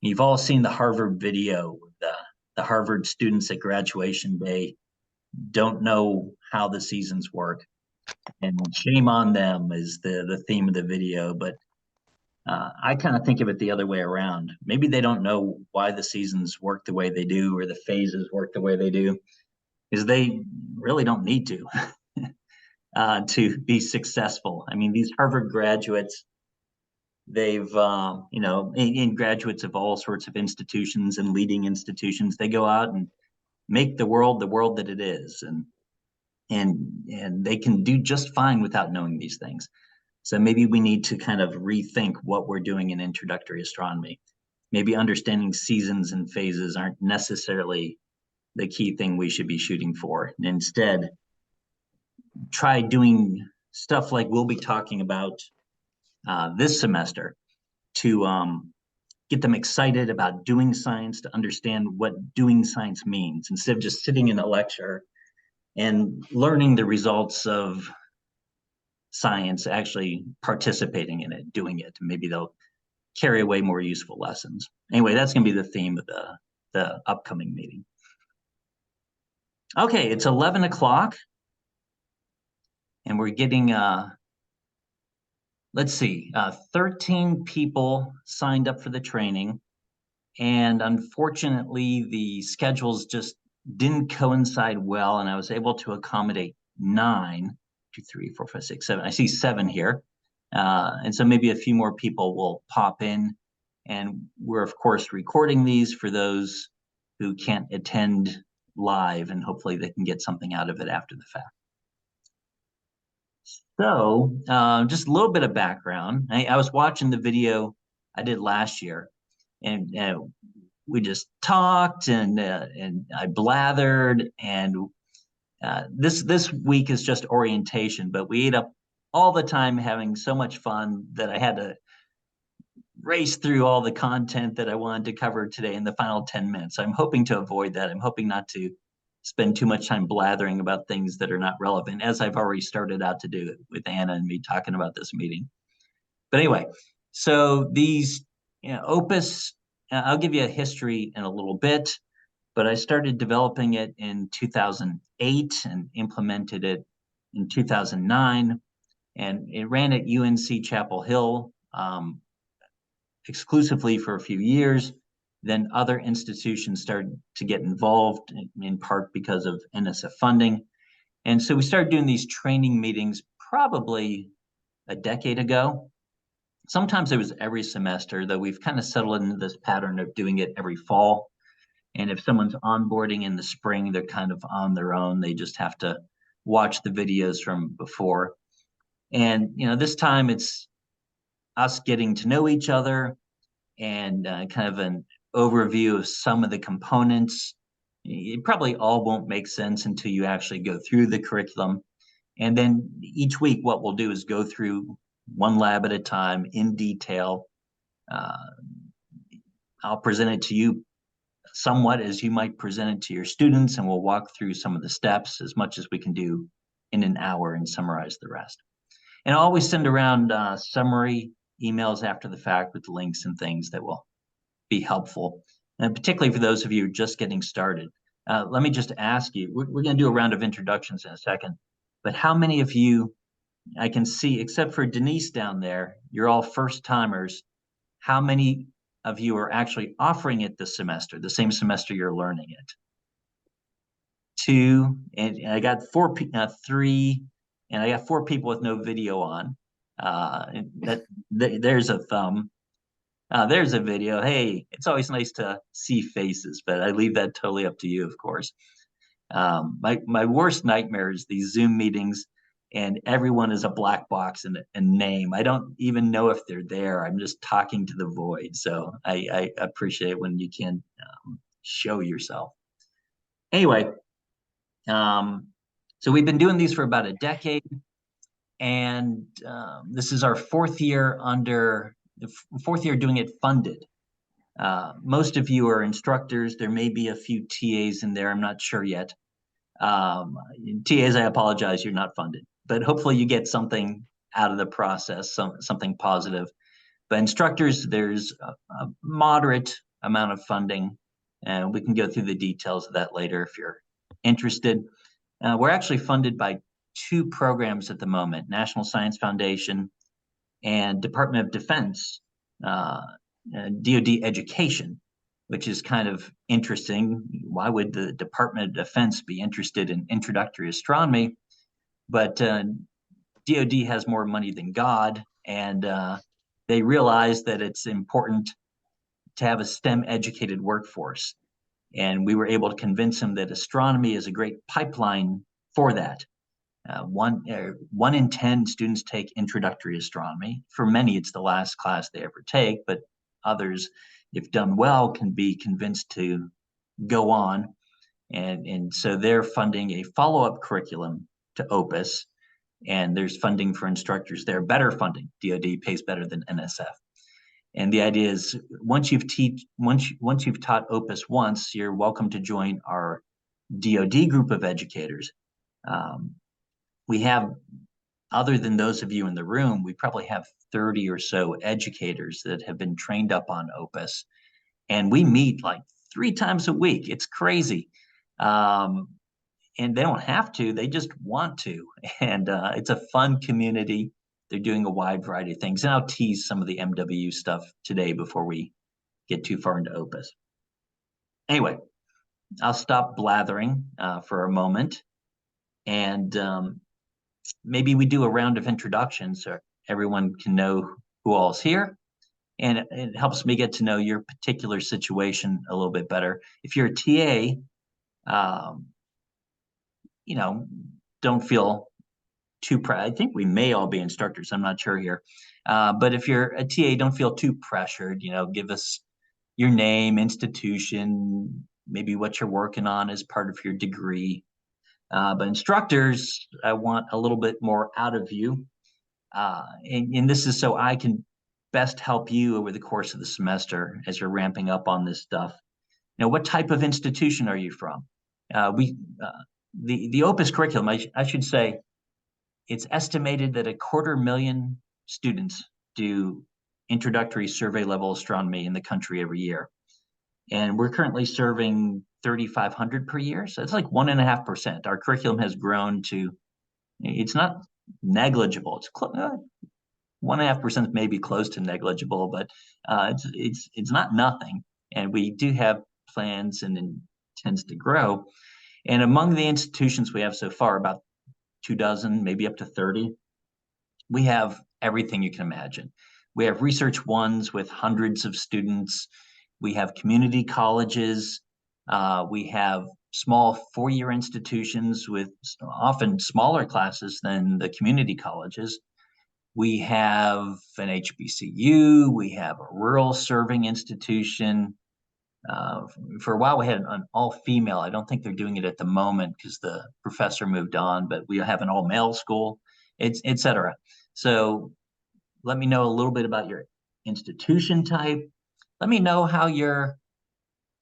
You've all seen the Harvard video. The Harvard students at graduation day don't know how the seasons work, and shame on them is the theme of the video. But I kind of think of it the other way around. Maybe they don't know why the seasons work the way they do or the phases work the way they do, because they really don't need to be successful. I mean, these Harvard graduates, they've, in graduates of all sorts of institutions and leading institutions, they go out and make the world that it is, and they can do just fine without knowing these things. So maybe we need to kind of rethink what we're doing in introductory astronomy. Maybe understanding seasons and phases aren't necessarily the key thing we should be shooting for. And instead, try doing stuff like we'll be talking about this semester to get them excited about doing science, to understand what doing science means, instead of just sitting in a lecture and learning the results of science, actually participating in it, doing it. Maybe they'll carry away more useful lessons. Anyway, that's going to be the theme of the upcoming meeting. Okay, it's 11 o'clock, and we're getting, let's see, 13 people signed up for the training. And unfortunately, the schedules just didn't coincide well, and I was able to accommodate 9, 2, 3, 4, 5, 6, 7. I see 7 here. And so maybe a few more people will pop in. And we're, of course, recording these for those who can't attend live, and hopefully they can get something out of it after the fact. So just a little bit of background. I was watching the video I did last year, and we just talked, and I blathered, and this week is just orientation, but we ate up all the time having so much fun that I had to race through all the content that I wanted to cover today in the final 10 minutes. I'm hoping to avoid that. I'm hoping not to spend too much time blathering about things that are not relevant, as I've already started out to do with Anna and me talking about this meeting. But anyway, so these OPIS, I'll give you a history in a little bit, but I started developing it in 2008 and implemented it in 2009. And it ran at UNC Chapel Hill exclusively for a few years. Then other institutions started to get involved, in part because of NSF funding. And so we started doing these training meetings probably a decade ago. Sometimes it was every semester, though we've kind of settled into this pattern of doing it every fall. And if someone's onboarding in the spring, they're kind of on their own. They just have to watch the videos from before. And, this time it's us getting to know each other and kind of an overview of some of the components. It probably all won't make sense until you actually go through the curriculum. And then each week, what we'll do is go through one lab at a time in detail. I'll present it to you somewhat as you might present it to your students, and we'll walk through some of the steps as much as we can do in an hour and summarize the rest. And I'll always send around summary emails after the fact with links and things that will be helpful, and particularly for those of you just getting started. Let me just ask you, we're going to do a round of introductions in a second, but how many of you, I can see, except for Denise down there, you're all first timers. How many of you are actually offering it this semester, the same semester you're learning it? 2, and I got 3, and I got 4 people with no video on. There's a thumb. There's a video. Hey, it's always nice to see faces, but I leave that totally up to you, of course. My worst nightmare is these Zoom meetings, and everyone is a black box and a name. I don't even know if they're there. I'm just talking to the void. So I appreciate when you can show yourself. Anyway, so we've been doing these for about a decade, and this is our 4th year doing it funded. Most of you are instructors. There may be a few TAs in there. I'm not sure yet. TAs, I apologize, you're not funded, but hopefully you get something out of the process, something positive. But instructors, there's a moderate amount of funding, and we can go through the details of that later if you're interested. We're actually funded by two programs at the moment, National Science Foundation and Department of Defense, DoD Education, which is kind of interesting. Why would the Department of Defense be interested in introductory astronomy? But DoD has more money than God, and they realize that it's important to have a STEM educated workforce. And we were able to convince them that astronomy is a great pipeline for that. One in 10 students take introductory astronomy. For many, it's the last class they ever take, but others, if done well, can be convinced to go on. And so they're funding a follow-up curriculum to OPIS, and there's funding for instructors there, better funding. DoD pays better than NSF. And the idea is once you've taught OPIS once, you're welcome to join our DoD group of educators. We have, other than those of you in the room, we probably have 30 or so educators that have been trained up on OPIS. And we meet like 3 times a week. It's crazy. And they don't have to, they just want to. And it's a fun community. They're doing a wide variety of things. And I'll tease some of the MWU stuff today before we get too far into OPIS. Anyway, I'll stop blathering for a moment. And maybe we do a round of introductions so everyone can know who all's here. And it helps me get to know your particular situation a little bit better. If you're a TA, don't feel too proud. I think we may all be instructors. I'm not sure here. But if you're a TA, don't feel too pressured. Give us your name, institution, maybe what you're working on as part of your degree. But instructors, I want a little bit more out of you. And this is so I can best help you over the course of the semester as you're ramping up on this stuff. What type of institution are you from? The OPIS curriculum, I should say, it's estimated that 250,000 students do introductory survey level astronomy in the country every year. And we're currently serving 3,500 per year. So it's like 1.5%. Our curriculum has grown to, it's not negligible. It's 1.5% may be close to negligible, but it's not nothing. And we do have plans and intends to grow. And among the institutions we have so far, about 24, maybe up to 30, we have everything you can imagine. We have research ones with hundreds of students. We have community colleges. We have small 4-year institutions with often smaller classes than the community colleges. We have an HBCU. We have a rural serving institution. For a while, we had an all-female. I don't think they're doing it at the moment because the professor moved on, but we have an all-male school, et cetera. So let me know a little bit about your institution type. Let me know how you're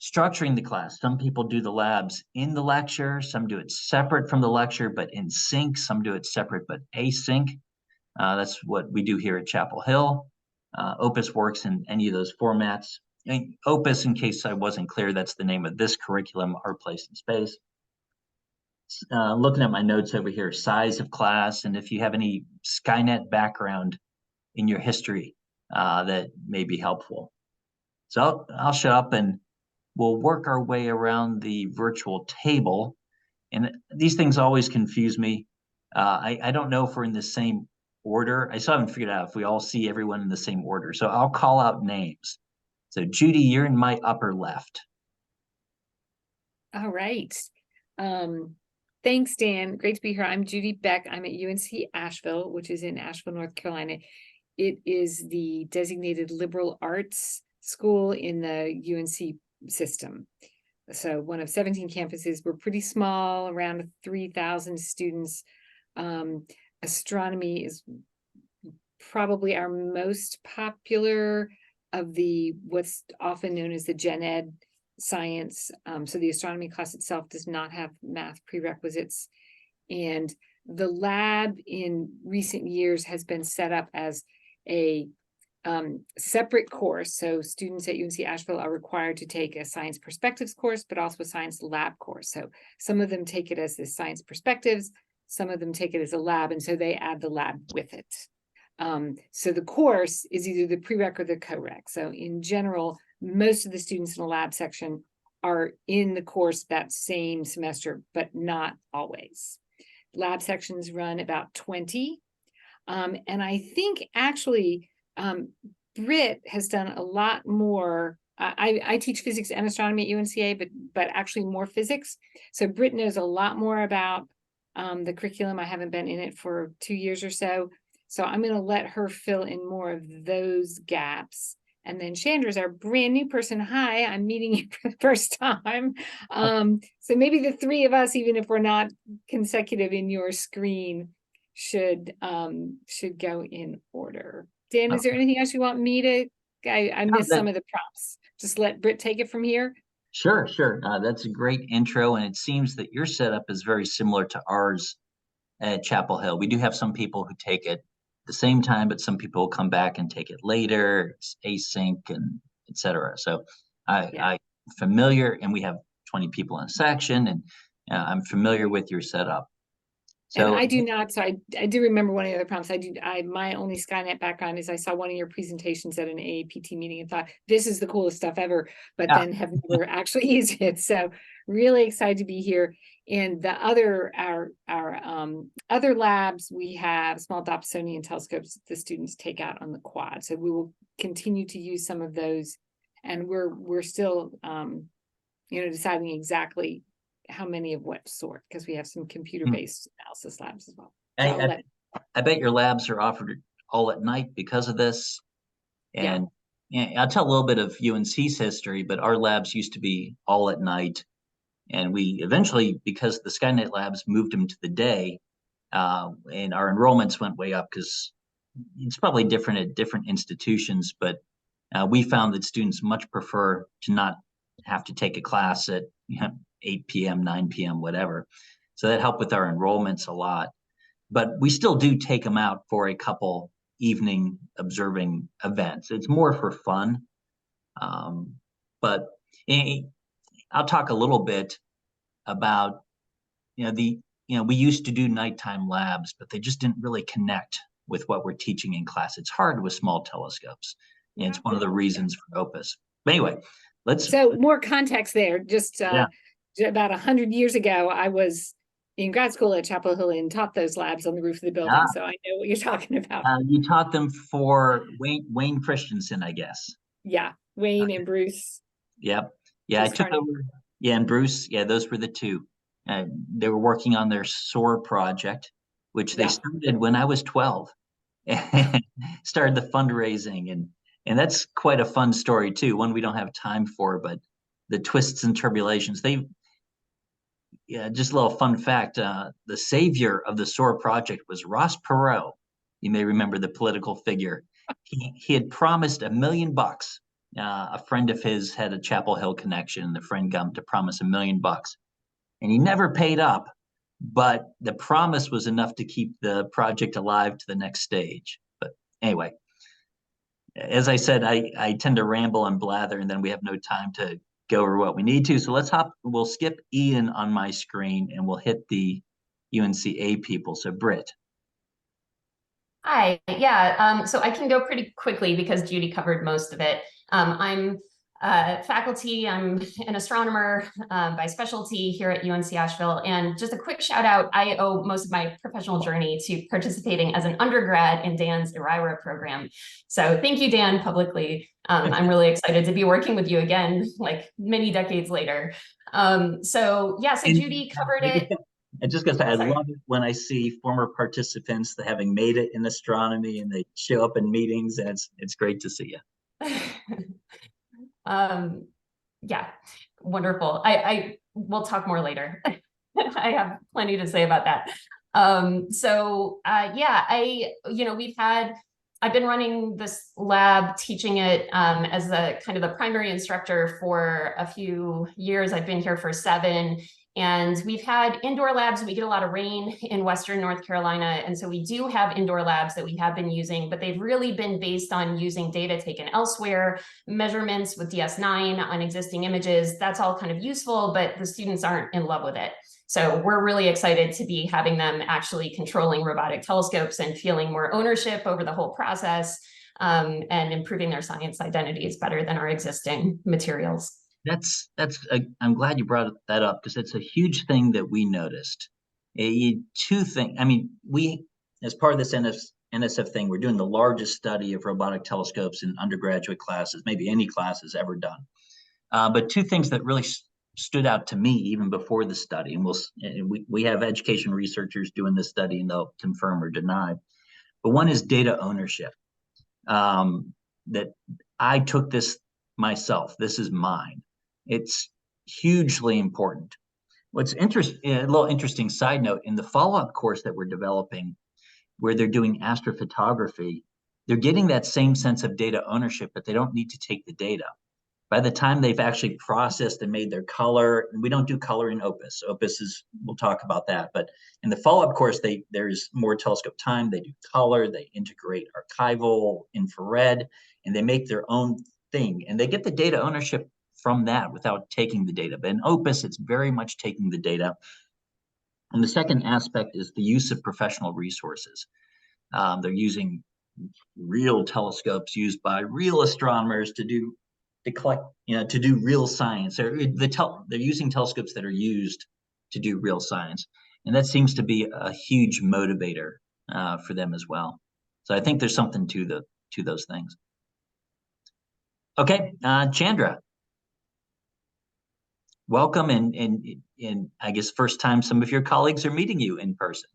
structuring the class. Some people do the labs in the lecture. Some do it separate from the lecture, but in sync. Some do it separate, but async. That's what we do here at Chapel Hill. OPIS works in any of those formats. And OPIS, in case I wasn't clear, that's the name of this curriculum, Our Place in Space. Looking at my notes over here, size of class, and if you have any Skynet background in your history, that may be helpful. So I'll shut up and we'll work our way around the virtual table. And these things always confuse me. I don't know if we're in the same order. I still haven't figured out if we all see everyone in the same order. So I'll call out names. So Judy, you're in my upper left. All right. Thanks, Dan. Great to be here. I'm Judy Beck. I'm at UNC Asheville, which is in Asheville, North Carolina. It is the designated liberal arts school in the UNC system. So one of 17 campuses. We're pretty small, around 3,000 students. Astronomy is probably our most popular of the what's often known as the gen ed science. So the astronomy class itself does not have math prerequisites. And the lab in recent years has been set up as a separate course. So students at UNC Asheville are required to take a science perspectives course, but also a science lab course. So some of them take it as the science perspectives, some of them take it as a lab, and so they add the lab with it. So the course is either the prereq or the co-req. So in general, most of the students in the lab section are in the course that same semester, but not always. Lab sections run about 20. And I think actually Britt has done a lot more. I teach physics and astronomy at UNCA, but actually more physics. So Britt knows a lot more about the curriculum. I haven't been in it for 2 years or so. So I'm going to let her fill in more of those gaps. And then Chandra's our brand new person. Hi, I'm meeting you for the first time. So maybe the three of us, even if we're not consecutive in your screen, should go in order. Dan, is there anything else you want me to? I missed some of the prompts. Just let Britt take it from here. Sure. That's a great intro, and it seems that your setup is very similar to ours at Chapel Hill. We do have some people who take it the same time, but some people will come back and take it later. It's async and etc. So I'm familiar, and we have 20 people in a section, and I'm familiar with your setup. So, and I do not. So I do remember one of the other prompts. My only Skynet background is I saw one of your presentations at an AAPT meeting and thought this is the coolest stuff ever, but then have never actually used it. So really excited to be here. And the other our other labs, we have small Dobsonian telescopes the students take out on the quad. So we will continue to use some of those, and we're still deciding exactly how many of what sort, because we have some computer-based analysis labs as well. So I bet your labs are offered all at night because of this. And I'll tell a little bit of UNC's history, but our labs used to be all at night. And we eventually, because the Skynet labs moved them to the day, and our enrollments went way up because it's probably different at different institutions, but we found that students much prefer to not have to take a class at 8 p.m., 9 p.m., whatever. So that helped with our enrollments a lot. But we still do take them out for a couple evening observing events. It's more for fun. But I'll talk a little bit about, we used to do nighttime labs, but they just didn't really connect with what we're teaching in class. It's hard with small telescopes. And it's one of the reasons for OPIS. But anyway, So more context there. Just about 100 years ago, I was in grad school at Chapel Hill and taught those labs on the roof of the building. So I know what you're talking about. You taught them for Wayne Christensen, I guess. Yeah, Wayne and Bruce. Yep. Yeah, I took over. Yeah, and Bruce. Yeah, those were the two. They were working on their SOAR project, which they started when I was 12. Started the fundraising, and that's quite a fun story too. One we don't have time for, but the twists and tribulations. Just a little fun fact. The savior of the SOAR project was Ross Perot. You may remember the political figure. He had promised $1 million. A friend of his had a Chapel Hill connection, and the friend got him to promise $1 million. And he never paid up, but the promise was enough to keep the project alive to the next stage. But anyway, as I said, I tend to ramble and blather, and then we have no time to go over what we need to. So we'll skip Ian on my screen, and we'll hit the UNCA people. So Britt. Hi, yeah, so I can go pretty quickly because Judy covered most of it. I'm faculty, I'm an astronomer by specialty here at UNC Asheville. And just a quick shout out, I owe most of my professional journey to participating as an undergrad in Dan's ERIRA program. So thank you, Dan, publicly. I'm really excited to be working with you again, like many decades later. So Judy covered it. I just got to say, I love it when I see former participants that having made it in astronomy and they show up in meetings, and it's great to see you. Yeah, wonderful. I will talk more later. I have plenty to say about that. I've been running this lab, teaching it as a kind of the primary instructor for a few years. I've been here for 7. And we've had indoor labs. We get a lot of rain in Western North Carolina. And so we do have indoor labs that we have been using, but they've really been based on using data taken elsewhere, measurements with DS9 on existing images. That's all kind of useful, but the students aren't in love with it. So we're really excited to be having them actually controlling robotic telescopes and feeling more ownership over the whole process, and improving their science identities better than our existing materials. I'm glad you brought that up, because it's a huge thing that we noticed. Two things. I mean, we, as part of this NSF thing, we're doing the largest study of robotic telescopes in undergraduate classes, maybe any classes ever done. But two things that really stood out to me even before the study, and we have education researchers doing this study, and they'll confirm or deny. But one is data ownership. That I took this myself. This is mine. It's hugely important. What's interesting, a little interesting side note, in the follow-up course that we're developing, where they're doing astrophotography, they're getting that same sense of data ownership, but they don't need to take the data. By the time they've actually processed and made their color, and we don't do color in OPIS. OPIS is, we'll talk about that, but in the follow-up course, there's more telescope time, they do color, they integrate archival, infrared, and they make their own thing, and they get the data ownership from that without taking the data. But in OPIS, it's very much taking the data. And the second aspect is the use of professional resources. They're using real telescopes used by real astronomers to collect, to do real science. They're using telescopes that are used to do real science. And that seems to be a huge motivator for them as well. So I think there's something to those things. Okay, Chandra. Welcome, and I guess first time some of your colleagues are meeting you in person.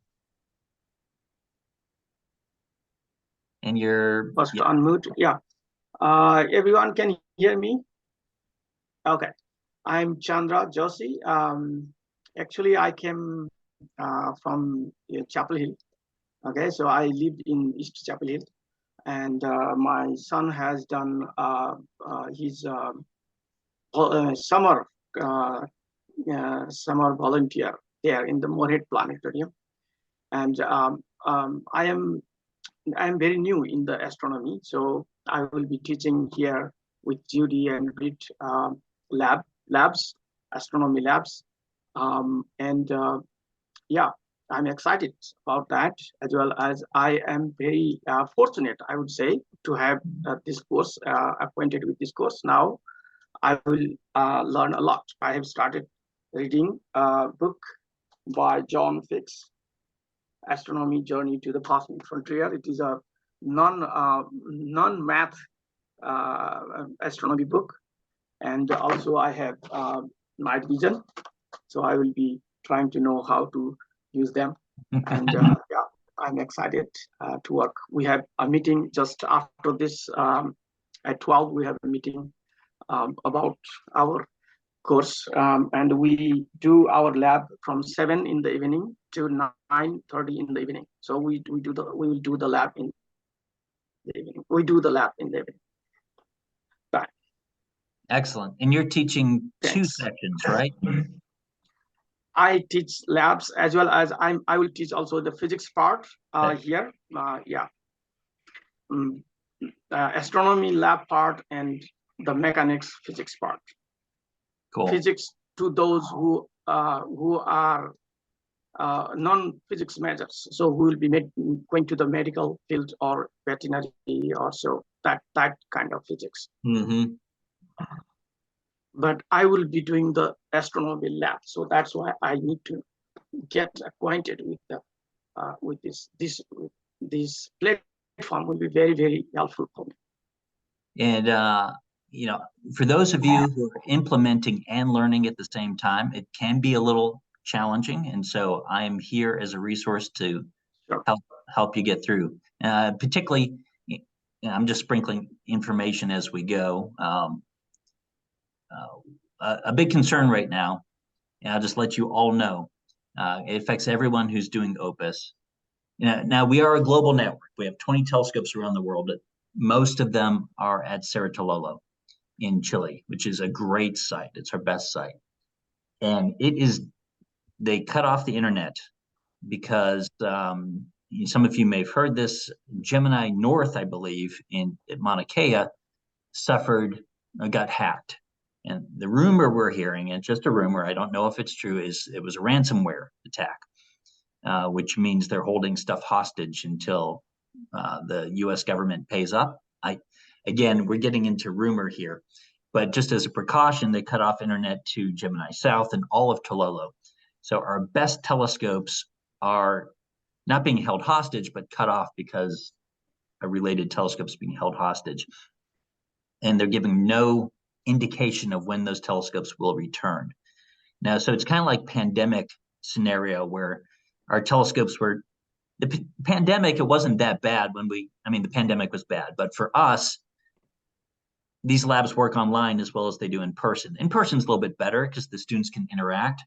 And you're first unmute. Yeah. Everyone can hear me? Okay. I'm Chandra Joshi. Actually, I came from Chapel Hill. Okay, so I lived in East Chapel Hill, and my son has done his summer volunteer there in the Moorhead Planetarium, and I am very new in the astronomy, so I will be teaching here with Judy and Brit labs, astronomy labs, and yeah, I'm excited about that, as well as I am very fortunate, I would say, to have this course, acquainted with this course. Now I will learn a lot. I have started reading a book by John Fix, Astronomy Journey to the Cosmic Frontier. It is a non-math astronomy book. And also I have night vision. So I will be trying to know how to use them. And yeah, I'm excited to work. We have a meeting just after this, at 12, we have a meeting about our course, and we do our lab from 7 in the evening to 9:30 in the evening. So we will do the lab in the evening. We do the lab in the evening. Bye. Excellent. And you're teaching two sections, right? I teach labs, as well as I will teach also the physics part here. Yeah. Astronomy lab part and the mechanics physics part. Cool. Physics to those who are non-physics majors, so who will be going to the medical field or veterinary, or so that kind of physics. Mm-hmm. But I will be doing the astronomy lab, so that's why I need to get acquainted with the with this platform will be very, very helpful for me. And for those of you who are implementing and learning at the same time, it can be a little challenging, and so I am here as a resource to help you get through. Particularly, I'm just sprinkling information as we go. A big concern right now, and I'll just let you all know, it affects everyone who's doing OPIS. Now we are a global network. We have 20 telescopes around the world, but most of them are at Cerro Tololo in Chile, which is a great site. It's our best site. And it is they cut off the internet because some of you may have heard this. Gemini North, I believe, at Mauna Kea, got hacked. And the rumor we're hearing, and it's just a rumor, I don't know if it's true, is it was a ransomware attack, which means they're holding stuff hostage until the U.S. government pays up. Again, we're getting into rumor here, but just as a precaution, they cut off internet to Gemini South and all of Tololo. So our best telescopes are not being held hostage, but cut off because a related telescope is being held hostage. And they're giving no indication of when those telescopes will return. Now, so it's kind of like pandemic scenario where our telescopes were, the pandemic, it wasn't that bad the pandemic was bad, but for us, these labs work online as well as they do in person. In person is a little bit better because the students can interact,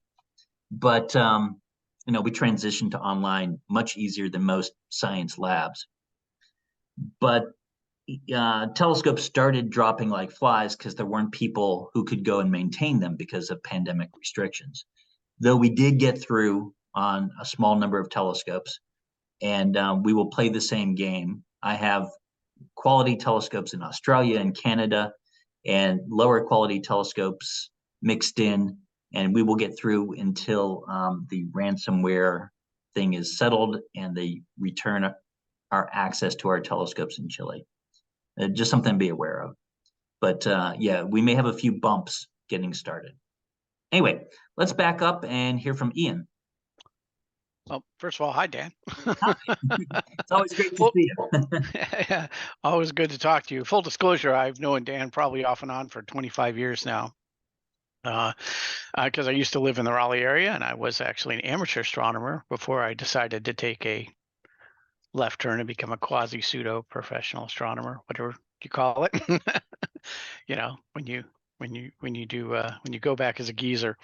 but we transitioned to online much easier than most science labs. But telescopes started dropping like flies because there weren't people who could go and maintain them because of pandemic restrictions. Though we did get through on a small number of telescopes, and we will play the same game. I have quality telescopes in Australia and Canada and lower quality telescopes mixed in, and we will get through until the ransomware thing is settled and they return our access to our telescopes in Chile. Just something to be aware of. But yeah, we may have a few bumps getting started. Anyway, let's back up and hear from Ian. Well, first of all, hi, Dan. It's always great to see you. Yeah, always good to talk to you. Full disclosure, I've known Dan probably off and on for 25 years now. Because I used to live in the Raleigh area, and I was actually an amateur astronomer before I decided to take a left turn and become a quasi pseudo professional astronomer, whatever you call it. When you go back as a geezer.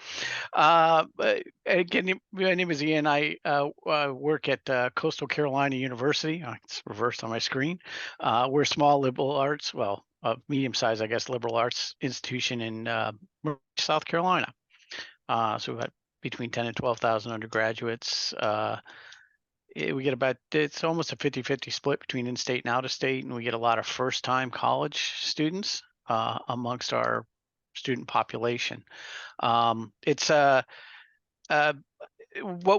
Again, my name is Ian. I work at Coastal Carolina University. It's reversed on my screen. We're a small liberal arts, medium-sized, I guess, liberal arts institution in South Carolina. So we've got between 10 and 12,000 undergraduates. We get it's almost a 50-50 split between in-state and out-of-state, and we get a lot of first-time college students amongst our student population. What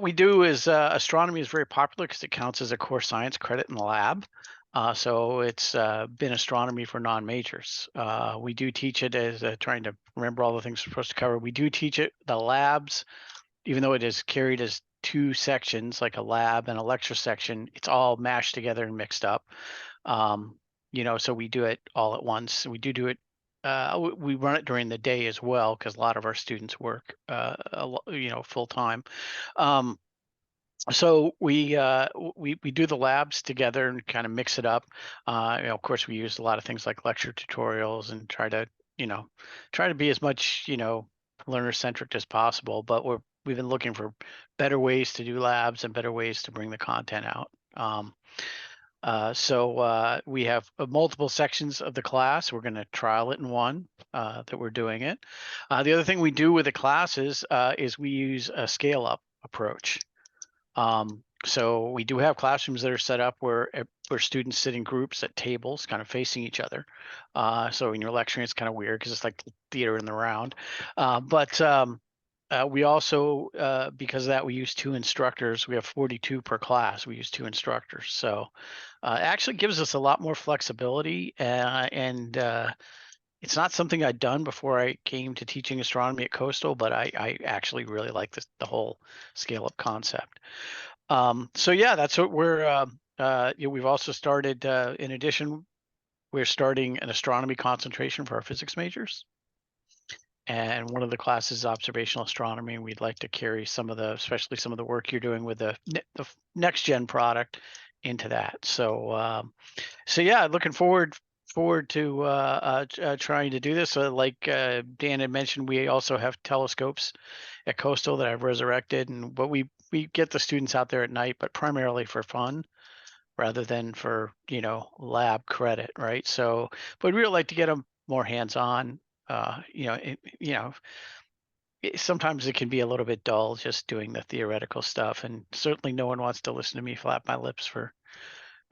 we do is astronomy is very popular because it counts as a core science credit in the lab. So it's been astronomy for non-majors. We do teach it as trying to remember all the things we're supposed to cover. We do teach it the labs, even though it is carried as two sections, like a lab and a lecture section. It's all mashed together and mixed up. So we do it all at once. We do it. We run it during the day as well because a lot of our students work, full time. So we do the labs together and kind of mix it up. Of course, we use a lot of things like lecture tutorials and try to be as much learner centric as possible. But we've been looking for better ways to do labs and better ways to bring the content out. So we have multiple sections of the class. We're going to trial it in one that we're doing it. The other thing we do with the classes is we use a scale up approach. So we do have classrooms that are set up where students sit in groups at tables kind of facing each other. So when you're lecturing, it's kind of weird because it's like theater in the round. But we also, because of that, we use 2 instructors. We have 42 per class. We use 2 instructors. So it actually gives us a lot more flexibility. And it's not something I'd done before I came to teaching astronomy at Coastal, but I actually really like the whole scale up concept. So yeah, that's what we've also started, in addition, we're starting an astronomy concentration for our physics majors. And one of the classes is observational astronomy. And we'd like to carry especially some of the work you're doing with the next gen product into that. So yeah, looking forward to trying to do this. Like Dan had mentioned, we also have telescopes at Coastal that I've resurrected, but we get the students out there at night, but primarily for fun rather than for lab credit, right? So, but we'd really like to get them more hands-on. sometimes it can be a little bit dull just doing the theoretical stuff, and certainly no one wants to listen to me flap my lips for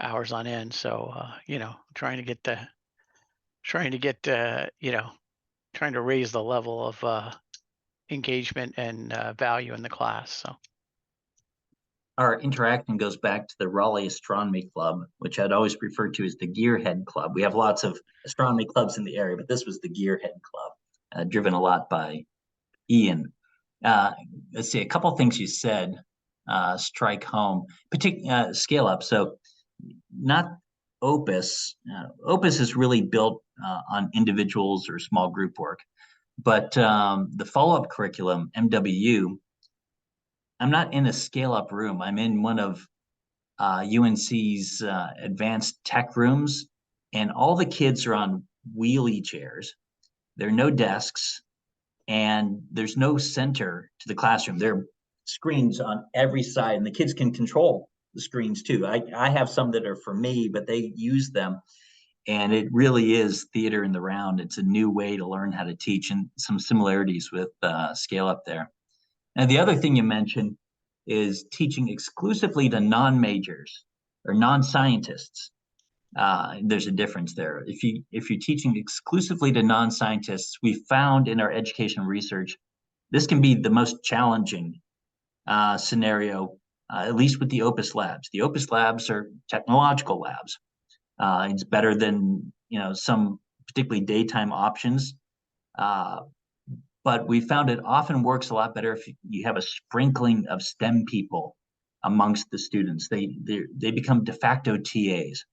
hours on end. So, trying to get trying to raise the level of engagement and value in the class. So. Our interaction goes back to the Raleigh Astronomy Club, which I'd always referred to as the Gearhead Club. We have lots of astronomy clubs in the area, but this was the Gearhead Club, driven a lot by Ian. Let's see, a couple of things you said strike home, scale up. So not OPIS. OPIS is really built on individuals or small group work, but the follow-up curriculum, MWU, I'm not in a scale-up room. I'm in one of UNC's advanced tech rooms, and all the kids are on wheelie chairs. There are no desks, and there's no center to the classroom. There are screens on every side, and the kids can control the screens too. I have some that are for me, but they use them, and it really is theater in the round. It's a new way to learn how to teach, and some similarities with scale up there. And the other thing you mentioned is teaching exclusively to non-majors or non-scientists. There's a difference there. If you're teaching exclusively to non-scientists, we found in our education research, this can be the most challenging scenario, at least with the OPIS labs. The OPIS labs are technological labs. It's better than some particularly daytime options. But we found it often works a lot better if you have a sprinkling of STEM people amongst the students. They become de facto TAs.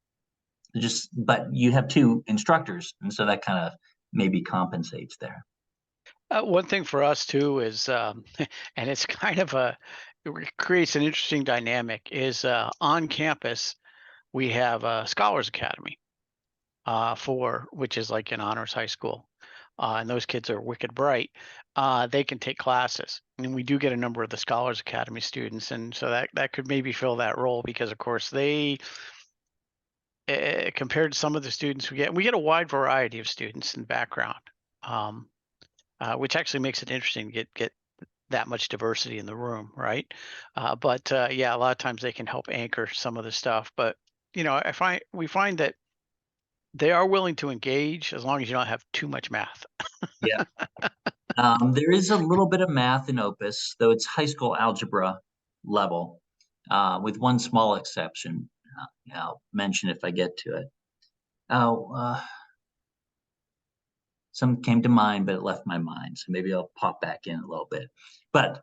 But you have two instructors, and so that kind of maybe compensates there. One thing for us too is, and it's kind of it creates an interesting dynamic, is on campus we have a Scholars Academy, which is like an honors high school. And those kids are wicked bright. They can take classes, and we do get a number of the Scholars Academy students, and so that could maybe fill that role, because of course they, compared to some of the students we get a wide variety of students and background, which actually makes it interesting to get that much diversity in the room, right? But yeah, a lot of times they can help anchor some of the stuff. But we find that they are willing to engage as long as you don't have too much math. Yeah. There is a little bit of math in OPIS, though it's high school algebra level, with one small exception. I'll mention if I get to it. Some came to mind, but it left my mind. So maybe I'll pop back in a little bit. But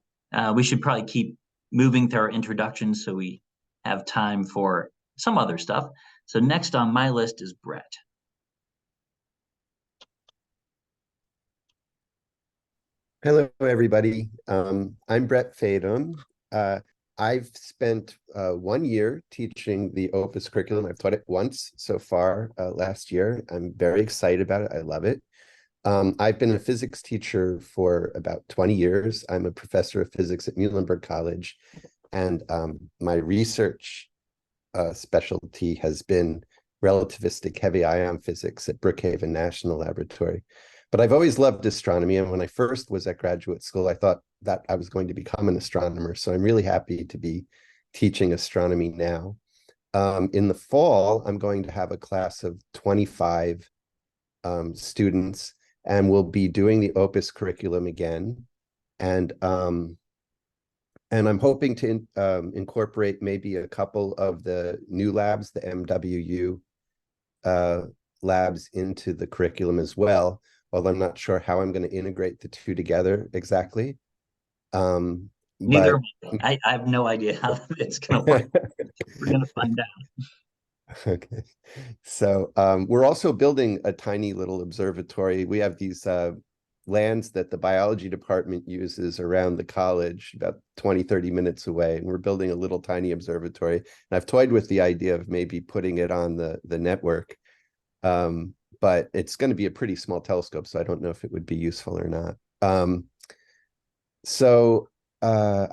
we should probably keep moving through our introductions so we have time for some other stuff. So next on my list is Brett. Hello, everybody. I'm Brett Fadum. I've spent 1 year teaching the OPIS curriculum. I've taught it once so far last year. I'm very excited about it. I love it. I've been a physics teacher for about 20 years. I'm a professor of physics at Muhlenberg College, and my research specialty has been relativistic heavy ion physics at Brookhaven National Laboratory. But I've always loved astronomy, and when I first was at graduate school, I thought that I was going to become an astronomer. So I'm really happy to be teaching astronomy now. In the fall, I'm going to have a class of 25 students, and we'll be doing the OPIS curriculum again. And I'm hoping to incorporate maybe a couple of the new labs, the MWU labs, into the curriculum as well, although I'm not sure how I'm going to integrate the two together exactly. Neither I have no idea how it's going to work. We're going to find out. Okay. So we're also building a tiny little observatory. We have these lands that the biology department uses around the college, about 20-30 minutes away, and we're building a little tiny observatory. And I've toyed with the idea of maybe putting it on the network, but it's going to be a pretty small telescope, so I don't know if it would be useful or not. I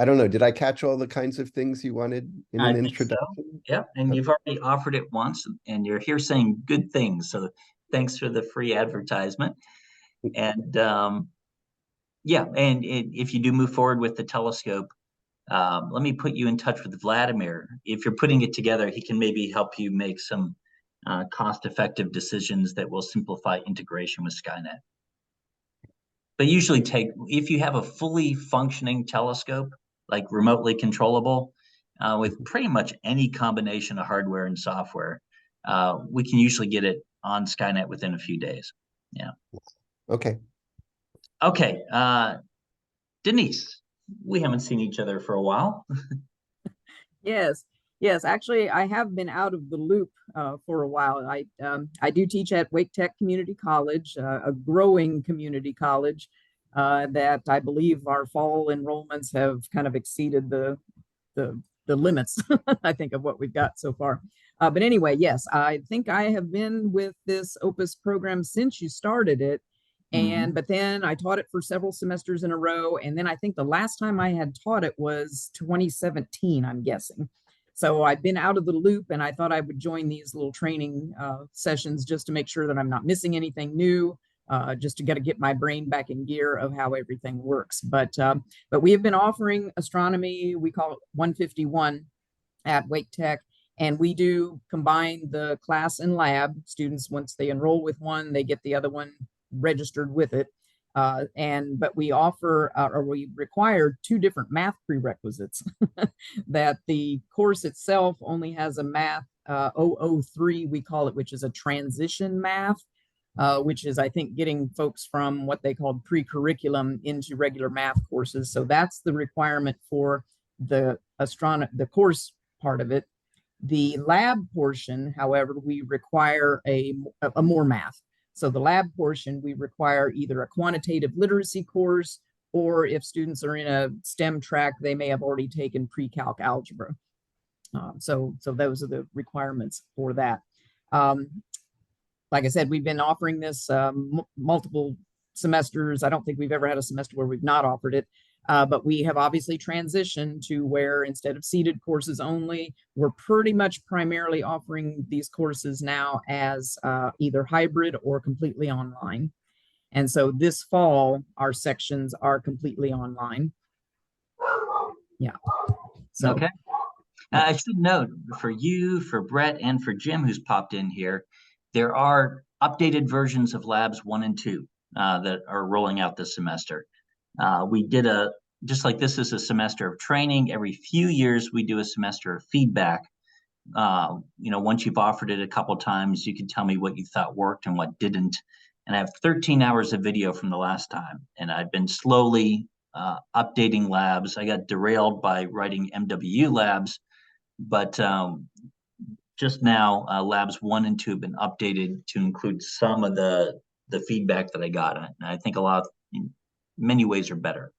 don't know, did I catch all the kinds of things you wanted in an introduction? So. Yep, and you've already offered it once, and you're here saying good things, so thanks for the free advertisement. And Yeah, and if you do move forward with the telescope, let me put you in touch with Vladimir. If you're putting it together, he can maybe help you make some cost-effective decisions that will simplify integration with Skynet. But usually if you have a fully functioning telescope, like remotely controllable, with pretty much any combination of hardware and software, we can usually get it on Skynet within a few days. Yeah. Okay. Okay. Denise, we haven't seen each other for a while. Yes, yes. Actually, I have been out of the loop for a while. I do teach at Wake Tech Community College, a growing community college that I believe our fall enrollments have kind of exceeded the limits, I think, of what we've got so far. But anyway, yes, I think I have been with this OPIS program since you started it. And but then I taught it for several semesters in a row. And then I think the last time I had taught it was 2017, I'm guessing. So I've been out of the loop, and I thought I would join these little training sessions just to make sure that I'm not missing anything new, just to get my brain back in gear of how everything works. But we have been offering astronomy, we call it 151 at Wake Tech. And we do combine the class and lab. Students, once they enroll with one, they get the other one registered with it. But we offer or we require two different math prerequisites. That the course itself only has a math 003, we call it, which is a transition math, which is, I think, getting folks from what they call pre-curriculum into regular math courses. So that's the requirement for the course part of it. The lab portion, however, we require a more math. So the lab portion, we require either a quantitative literacy course, or if students are in a STEM track, they may have already taken pre-calc algebra. So those are the requirements for that. Like I said, we've been offering this multiple semesters. I don't think we've ever had a semester where we've not offered it. But we have obviously transitioned to where, instead of seated courses only, we're pretty much primarily offering these courses now as either hybrid or completely online. And so this fall, our sections are completely online. Yeah. So, okay. I should note, for you, for Brett, and for Jim, who's popped in here, there are updated versions of Labs 1 and 2 that are rolling out this semester. We did just like this is a semester of training, every few years we do a semester of feedback. Once you've offered it a couple times, you can tell me what you thought worked and what didn't. And I have 13 hours of video from the last time, and I've been slowly updating Labs. I got derailed by writing MWU Labs, but just now Labs 1 and 2 have been updated to include some of the feedback that I got. And I think in many ways are better.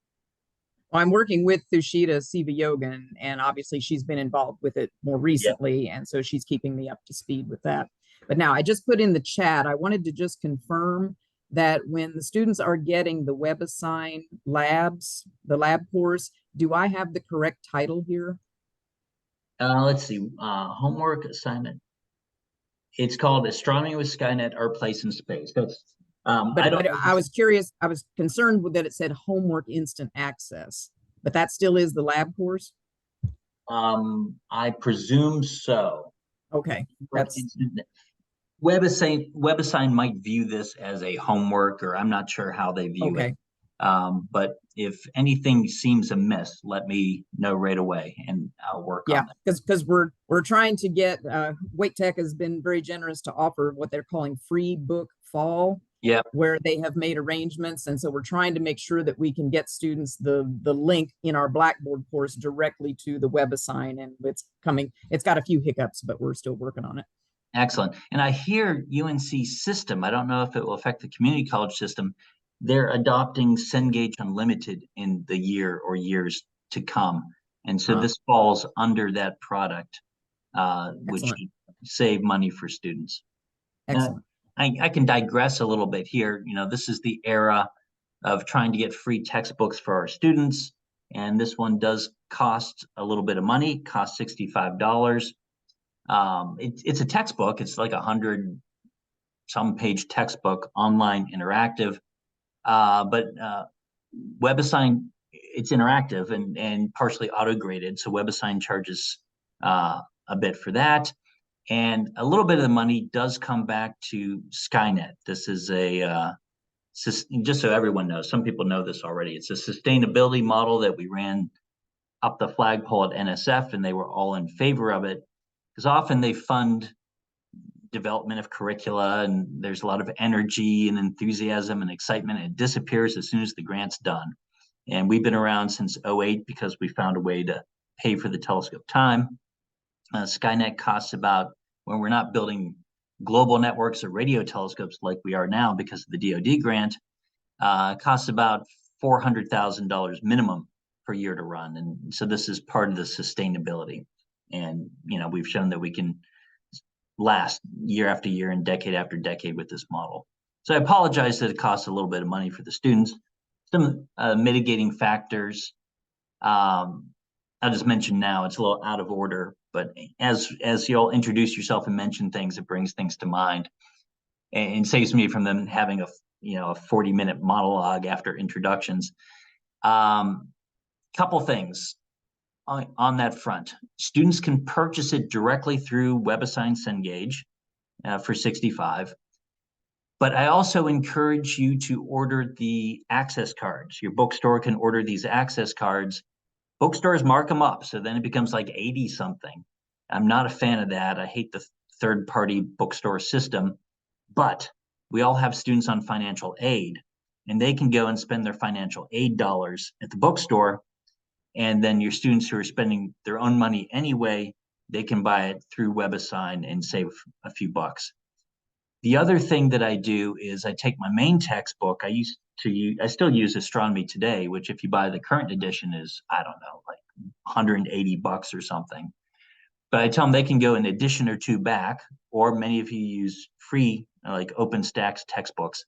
well, I'm working with Thushita Sivayogan, and obviously she's been involved with it more recently. And so she's keeping me up to speed with that. But now I just put in the chat, I wanted to just confirm that when the students are getting the WebAssign labs, the lab course, do I have the correct title here? Let's see, homework assignment. It's called Astronomy with Skynet, Our Place in Space. That's I was curious. I was concerned with that it said homework instant access, but that still is the lab course. I presume so. Okay, that's WebAssign might view this as a homework, or I'm not sure how they view it. But if anything seems amiss, let me know right away, and I'll work on it. Because we're trying to get Wake Tech has been very generous to offer what they're calling free book fall. Yeah, where they have made arrangements, and so we're trying to make sure that we can get students the link in our Blackboard course directly to the WebAssign, and it's coming. It's got a few hiccups, but we're still working on it. Excellent. And I hear UNC system, I don't know if it will affect the community college system, they're adopting Cengage Unlimited in the year or years to come. And so this falls under that product, which should save money for students. Excellent. I can digress a little bit here. This is the era of trying to get free textbooks for our students. And this one does cost a little bit of money, costs $65. It's a textbook. It's like 100-some page textbook, online interactive. But WebAssign, it's interactive and partially auto-graded. So WebAssign charges a bit for that. And a little bit of the money does come back to Skynet. This is a, just so everyone knows, some people know this already. It's a sustainability model that we ran up the flagpole at NSF, and they were all in favor of it, because often they fund development of curricula and there's a lot of energy and enthusiasm and excitement, and it disappears as soon as the grant's done. And we've been around since 2008 because we found a way to pay for the telescope time. Skynet costs about, when we're not building global networks or radio telescopes like we are now because of the DoD grant, costs about $400,000 minimum per year to run. And so this is part of the sustainability. And, you know, we've shown that we can last year after year and decade after decade with this model. So I apologize that it costs a little bit of money for the students. Some mitigating factors, I'll just mention now, it's a little out of order, but as you all introduce yourself and mention things, it brings things to mind and saves me from them having a 40-minute monologue after introductions. Couple things on that front. Students can purchase it directly through WebAssign Cengage for $65. But I also encourage you to order the access cards. Your bookstore can order these access cards. Bookstores mark them up, so then it becomes like 80 something. I'm not a fan of that. I hate the third-party bookstore system, but we all have students on financial aid, and they can go and spend their financial aid dollars at the bookstore, and then your students who are spending their own money anyway, they can buy it through WebAssign and save a few bucks. The other thing that I do is I take my main textbook. I still use Astronomy Today, which if you buy the current edition is, I don't know, like 180 bucks or something. But I tell them they can go an edition or two back, or many of you use free, like OpenStax textbooks,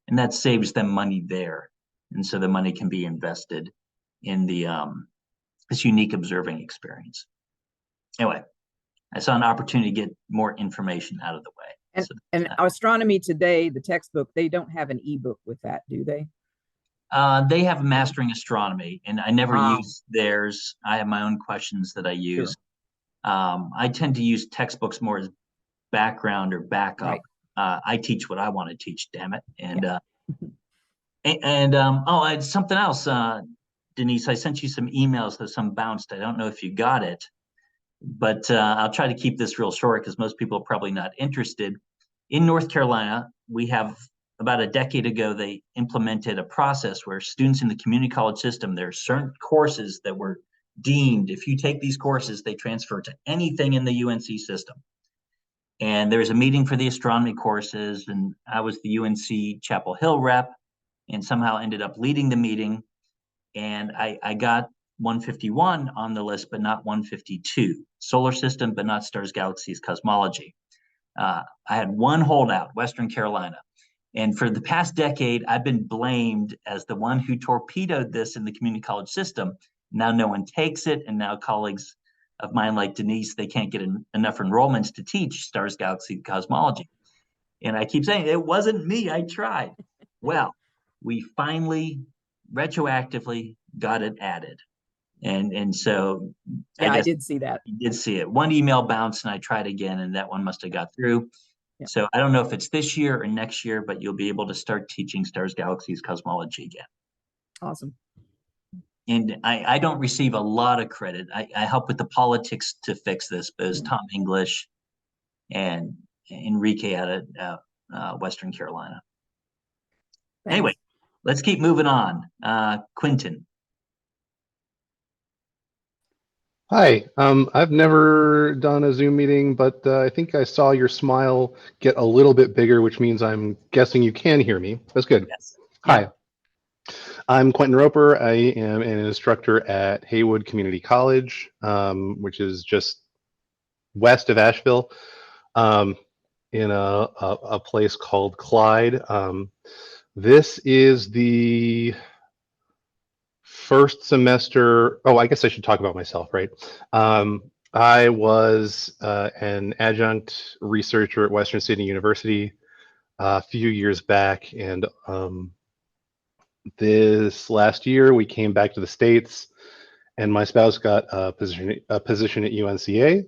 and that saves them money there. And so the money can be invested in the this unique observing experience. Anyway, I saw an opportunity to get more information out of the way. And Astronomy Today, the textbook, they don't have an ebook with that, do they? They have Mastering Astronomy, and I never use theirs. I have my own questions that I use. Sure. I tend to use textbooks more as background or backup. Right. I teach what I want to teach, damn it. And yeah. Something else, Denise, I sent you some emails that some bounced. I don't know if you got it, but I'll try to keep this real short because most people are probably not interested. In North Carolina, we have, about a decade ago, they implemented a process where students in the community college system, there are certain courses that were deemed, if you take these courses, they transfer to anything in the UNC system. And there was a meeting for the astronomy courses, and I was the UNC Chapel Hill rep and somehow ended up leading the meeting. And I got 151 on the list, but not 152. Solar system, but not stars, galaxies, cosmology. I had one holdout, Western Carolina. And for the past decade, I've been blamed as the one who torpedoed this in the community college system. Now no one takes it. And now colleagues of mine like Denise, they can't get enough enrollments to teach stars, galaxies, cosmology. And I keep saying, it wasn't me, I tried. Well, we finally retroactively got it added. And so yeah, I did see that. You did see it. One email bounced and I tried again, and that one must have got through. Yeah. So I don't know if it's this year or next year, but you'll be able to start teaching stars, galaxies, cosmology again. Awesome. And I don't receive a lot of credit. I help with the politics to fix this, but it's Tom English and Enrique out of Western Carolina. Thanks. Anyway, let's keep moving on. Quentin. Hi, I've never done a Zoom meeting, but I think I saw your smile get a little bit bigger, which means I'm guessing you can hear me. That's good. Yes. Hi, yeah. I'm Quentin Roper. I am an instructor at Haywood Community College, which is just west of Asheville, in a place called Clyde. This is the first semester. Oh, I guess I should talk about myself, right? I was an adjunct researcher at Western Sydney University a few years back, and this last year, we came back to the States, and my spouse got a position at UNCA.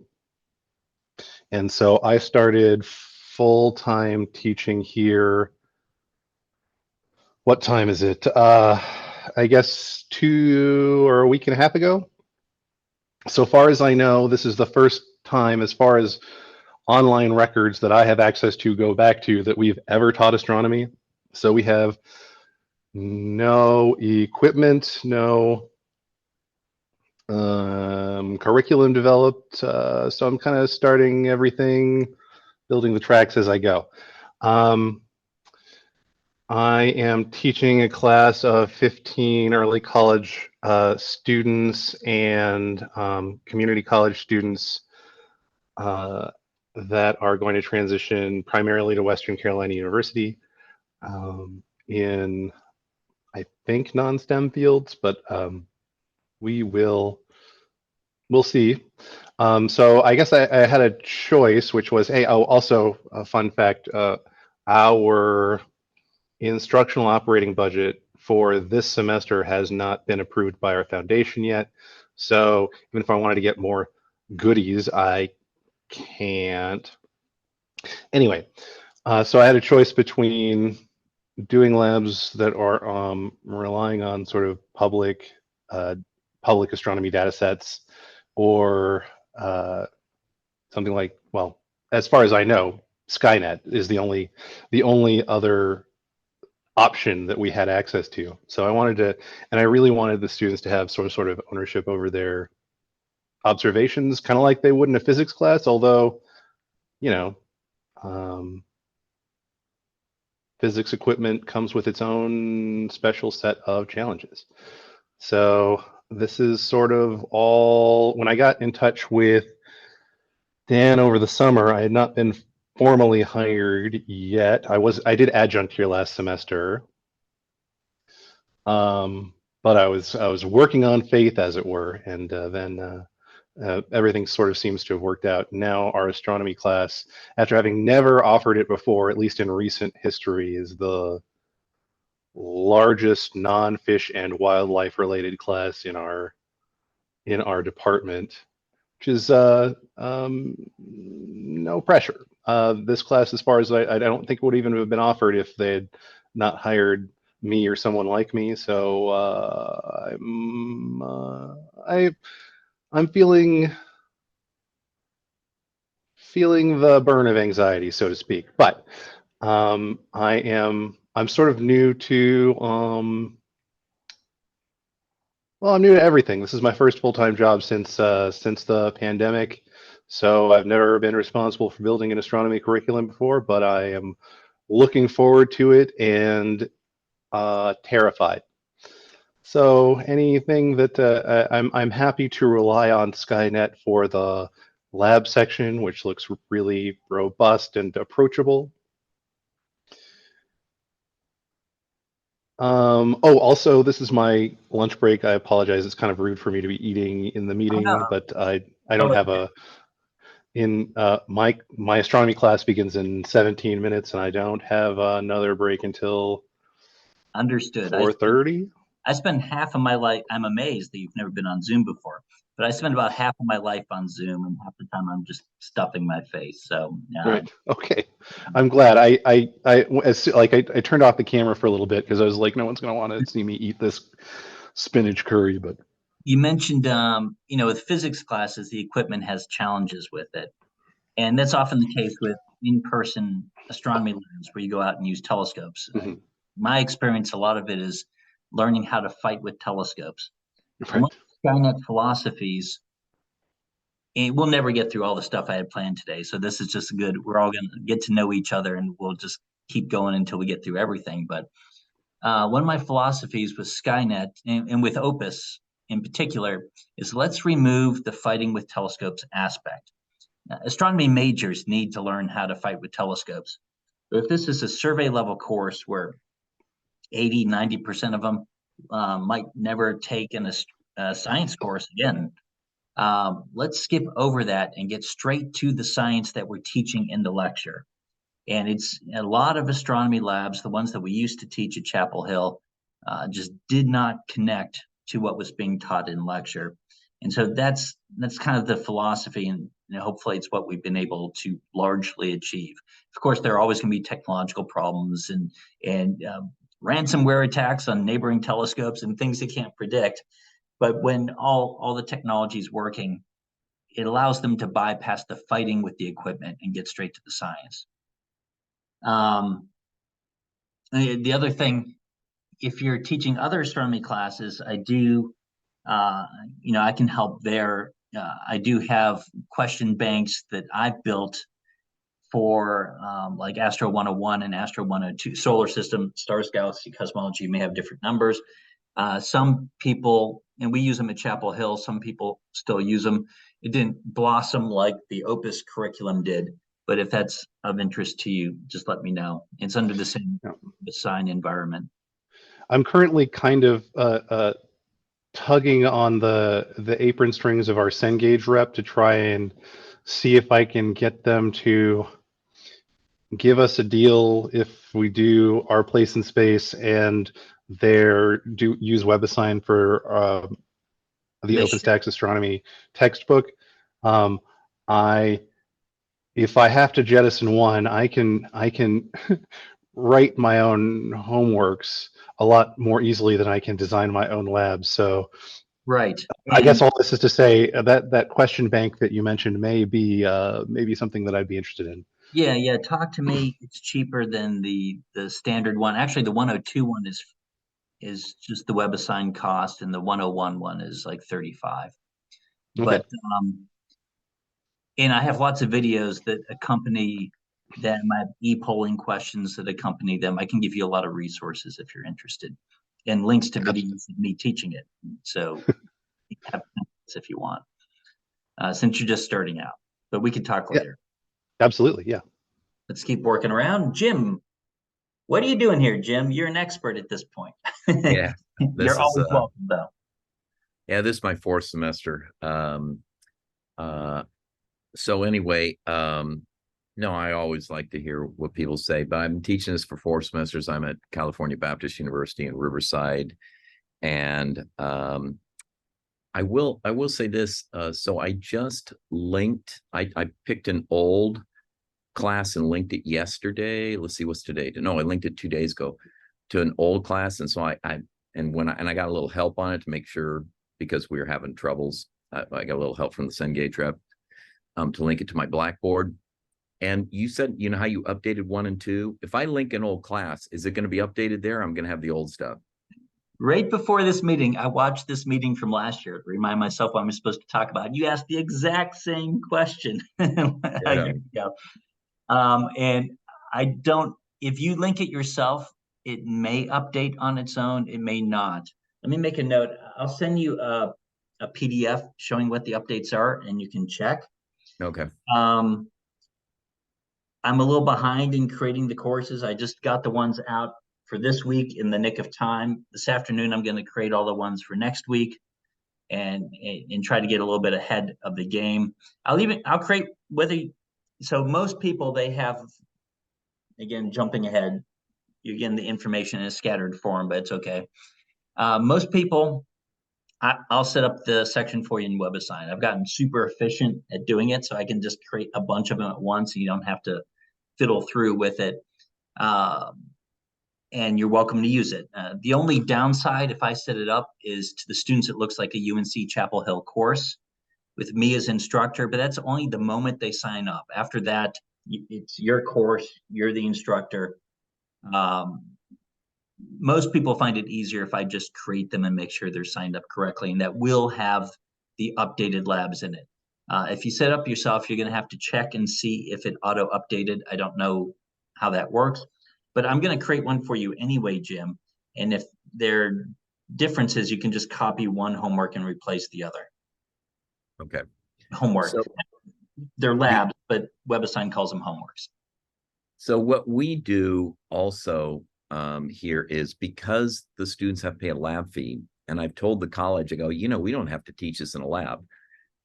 And so I started full-time teaching here. What time is it? I guess 2 or a week and a half ago. So far as I know, this is the first time, as far as online records that I have access to go back to, that we've ever taught astronomy. So we have no equipment, no curriculum developed. So I'm kind of starting everything, building the tracks as I go. I am teaching a class of 15 early college students and community college students that are going to transition primarily to Western Carolina University in, I think, non-STEM fields, but we'll see. So I guess I had a choice, which was, hey, oh, also a fun fact, our instructional operating budget for this semester has not been approved by our foundation yet. So even if I wanted to get more goodies, I can't. Anyway, so I had a choice between doing labs that are relying on sort of public astronomy data sets, or something like, well, as far as I know, Skynet is the only other option that we had access to. So I wanted to, and I really wanted the students to have sort of ownership over their observations, kind of like they would in a physics class, although, you know, physics equipment comes with its own special set of challenges. So this is sort of all, when I got in touch with Dan over the summer, I had not been formally hired yet. I did adjunct here last semester. But I was working on faith, as it were, and then everything sort of seems to have worked out. Now our astronomy class, after having never offered it before, at least in recent history, is the largest non-fish and wildlife related class in our department, which is no pressure. This class, as far as I don't think it would even have been offered if they had not hired me or someone like me. So I'm feeling the burn of anxiety, so to speak. But I'm sort of new to well, I'm new to everything. This is my first full-time job since the pandemic. So I've never been responsible for building an astronomy curriculum before, but I am looking forward to it and terrified. So anything that I'm happy to rely on Skynet for the lab section, which looks really robust and approachable. Oh, also, this is my lunch break. I apologize. It's kind of rude for me to be eating in the meeting, but I don't have a my astronomy class begins in 17 minutes, and I don't have another break until Understood. 4:30. I spend half of my life, I'm amazed that you've never been on Zoom before, but I spend about half of my life on Zoom, and half the time I'm just stuffing my face. So Right. Okay. I'm glad. I turned off the camera for a little bit because I was like, no one's going to want to see me eat this spinach curry. But you mentioned, with physics classes, the equipment has challenges with it. And that's often the case with in-person astronomy labs where you go out and use telescopes. Mhm. My experience, a lot of it is learning how to fight with telescopes. Right. One of Skynet philosophies, and we'll never get through all the stuff I had planned today. So this is just good. We're all going to get to know each other, and we'll just keep going until we get through everything. But one of my philosophies with Skynet and with OPIS in particular is let's remove the fighting with telescopes aspect. Astronomy majors need to learn how to fight with telescopes. But if this is a survey level course where 80–90% of them might never take a science course again, let's skip over that and get straight to the science that we're teaching in the lecture. And it's a lot of astronomy labs, the ones that we used to teach at Chapel Hill, just did not connect to what was being taught in lecture. And so that's kind of the philosophy, and hopefully it's what we've been able to largely achieve. Of course, there are always going to be technological problems and ransomware attacks on neighboring telescopes and things they can't predict. But when all the technology is working, it allows them to bypass the fighting with the equipment and get straight to the science. The other thing, if you're teaching other astronomy classes, I do, I can help there. I do have question banks that I've built for like Astro 101 and Astro 102, solar system, stars, galaxy, cosmology may have different numbers. Some people, and we use them at Chapel Hill, some people still use them. It didn't blossom like the OPIS curriculum did, but if that's of interest to you, just let me know. It's under the same WebAssign environment. I'm currently kind of tugging on the apron strings of our Cengage rep to try and see if I can get them to give us a deal if we do our place in space and use WebAssign for the OpenStax astronomy textbook. If I have to jettison one, I can write my own homeworks a lot more easily than I can design my own lab. So right. I guess all this is to say that question bank that you mentioned may be something that I'd be interested in. Yeah, talk to me. It's cheaper than the standard one. Actually, the 102 one is just the WebAssign cost, and the 101 one is like 35. Okay. But and I have lots of videos that accompany them. I have e-polling questions that accompany them. I can give you a lot of resources if you're interested, and links to videos of me teaching it. So you have if you want, since you're just starting out. But we can talk later. Absolutely, yeah. Let's keep working around. Jim, what are you doing here, Jim? You're an expert at this point. Yeah. You're always welcome, though. Yeah, this is my 4th semester. So anyway, no, I always like to hear what people say, but I'm teaching this for 4 semesters. I'm at California Baptist University in Riverside. And I will say this. So I just linked, I picked an old class and linked it yesterday. Let's see, what's today? No, I linked it 2 days ago to an old class. And so I got a little help on it to make sure, because we were having troubles. I got a little help from the Cengage rep to link it to my Blackboard. And you said, you know how you updated 1 and 2? If I link an old class, is it going to be updated there? I'm going to have the old stuff. Right before this meeting, I watched this meeting from last year to remind myself what I'm supposed to talk about. You asked the exact same question. Yeah. And I don't, if you link it yourself, it may update on its own. It may not. Let me make a note. I'll send you a PDF showing what the updates are, and you can check. Okay. I'm a little behind in creating the courses. I just got the ones out for this week in the nick of time. This afternoon, I'm going to create all the ones for next week and try to get a little bit ahead of the game. I'll create so most people, they have, again, jumping ahead, again, the information in a scattered form, but it's okay. Most people, I'll set up the section for you in WebAssign. I've gotten super efficient at doing it, so I can just create a bunch of them at once, and you don't have to fiddle through with it. And you're welcome to use it. The only downside, if I set it up, is to the students, it looks like a UNC Chapel Hill course with me as instructor, but that's only the moment they sign up. After that, it's your course, you're the instructor. Most people find it easier if I just create them and make sure they're signed up correctly, and that will have the updated labs in it. If you set up yourself, you're going to have to check and see if it auto updated. I don't know how that works, but I'm going to create one for you anyway, Jim. And if there are differences, you can just copy one homework and replace the other. Okay. Homework. So, they're labs, but WebAssign calls them homeworks. So what we do also here is, because the students have to pay a lab fee, and I've told the college, I go, we don't have to teach this in a lab.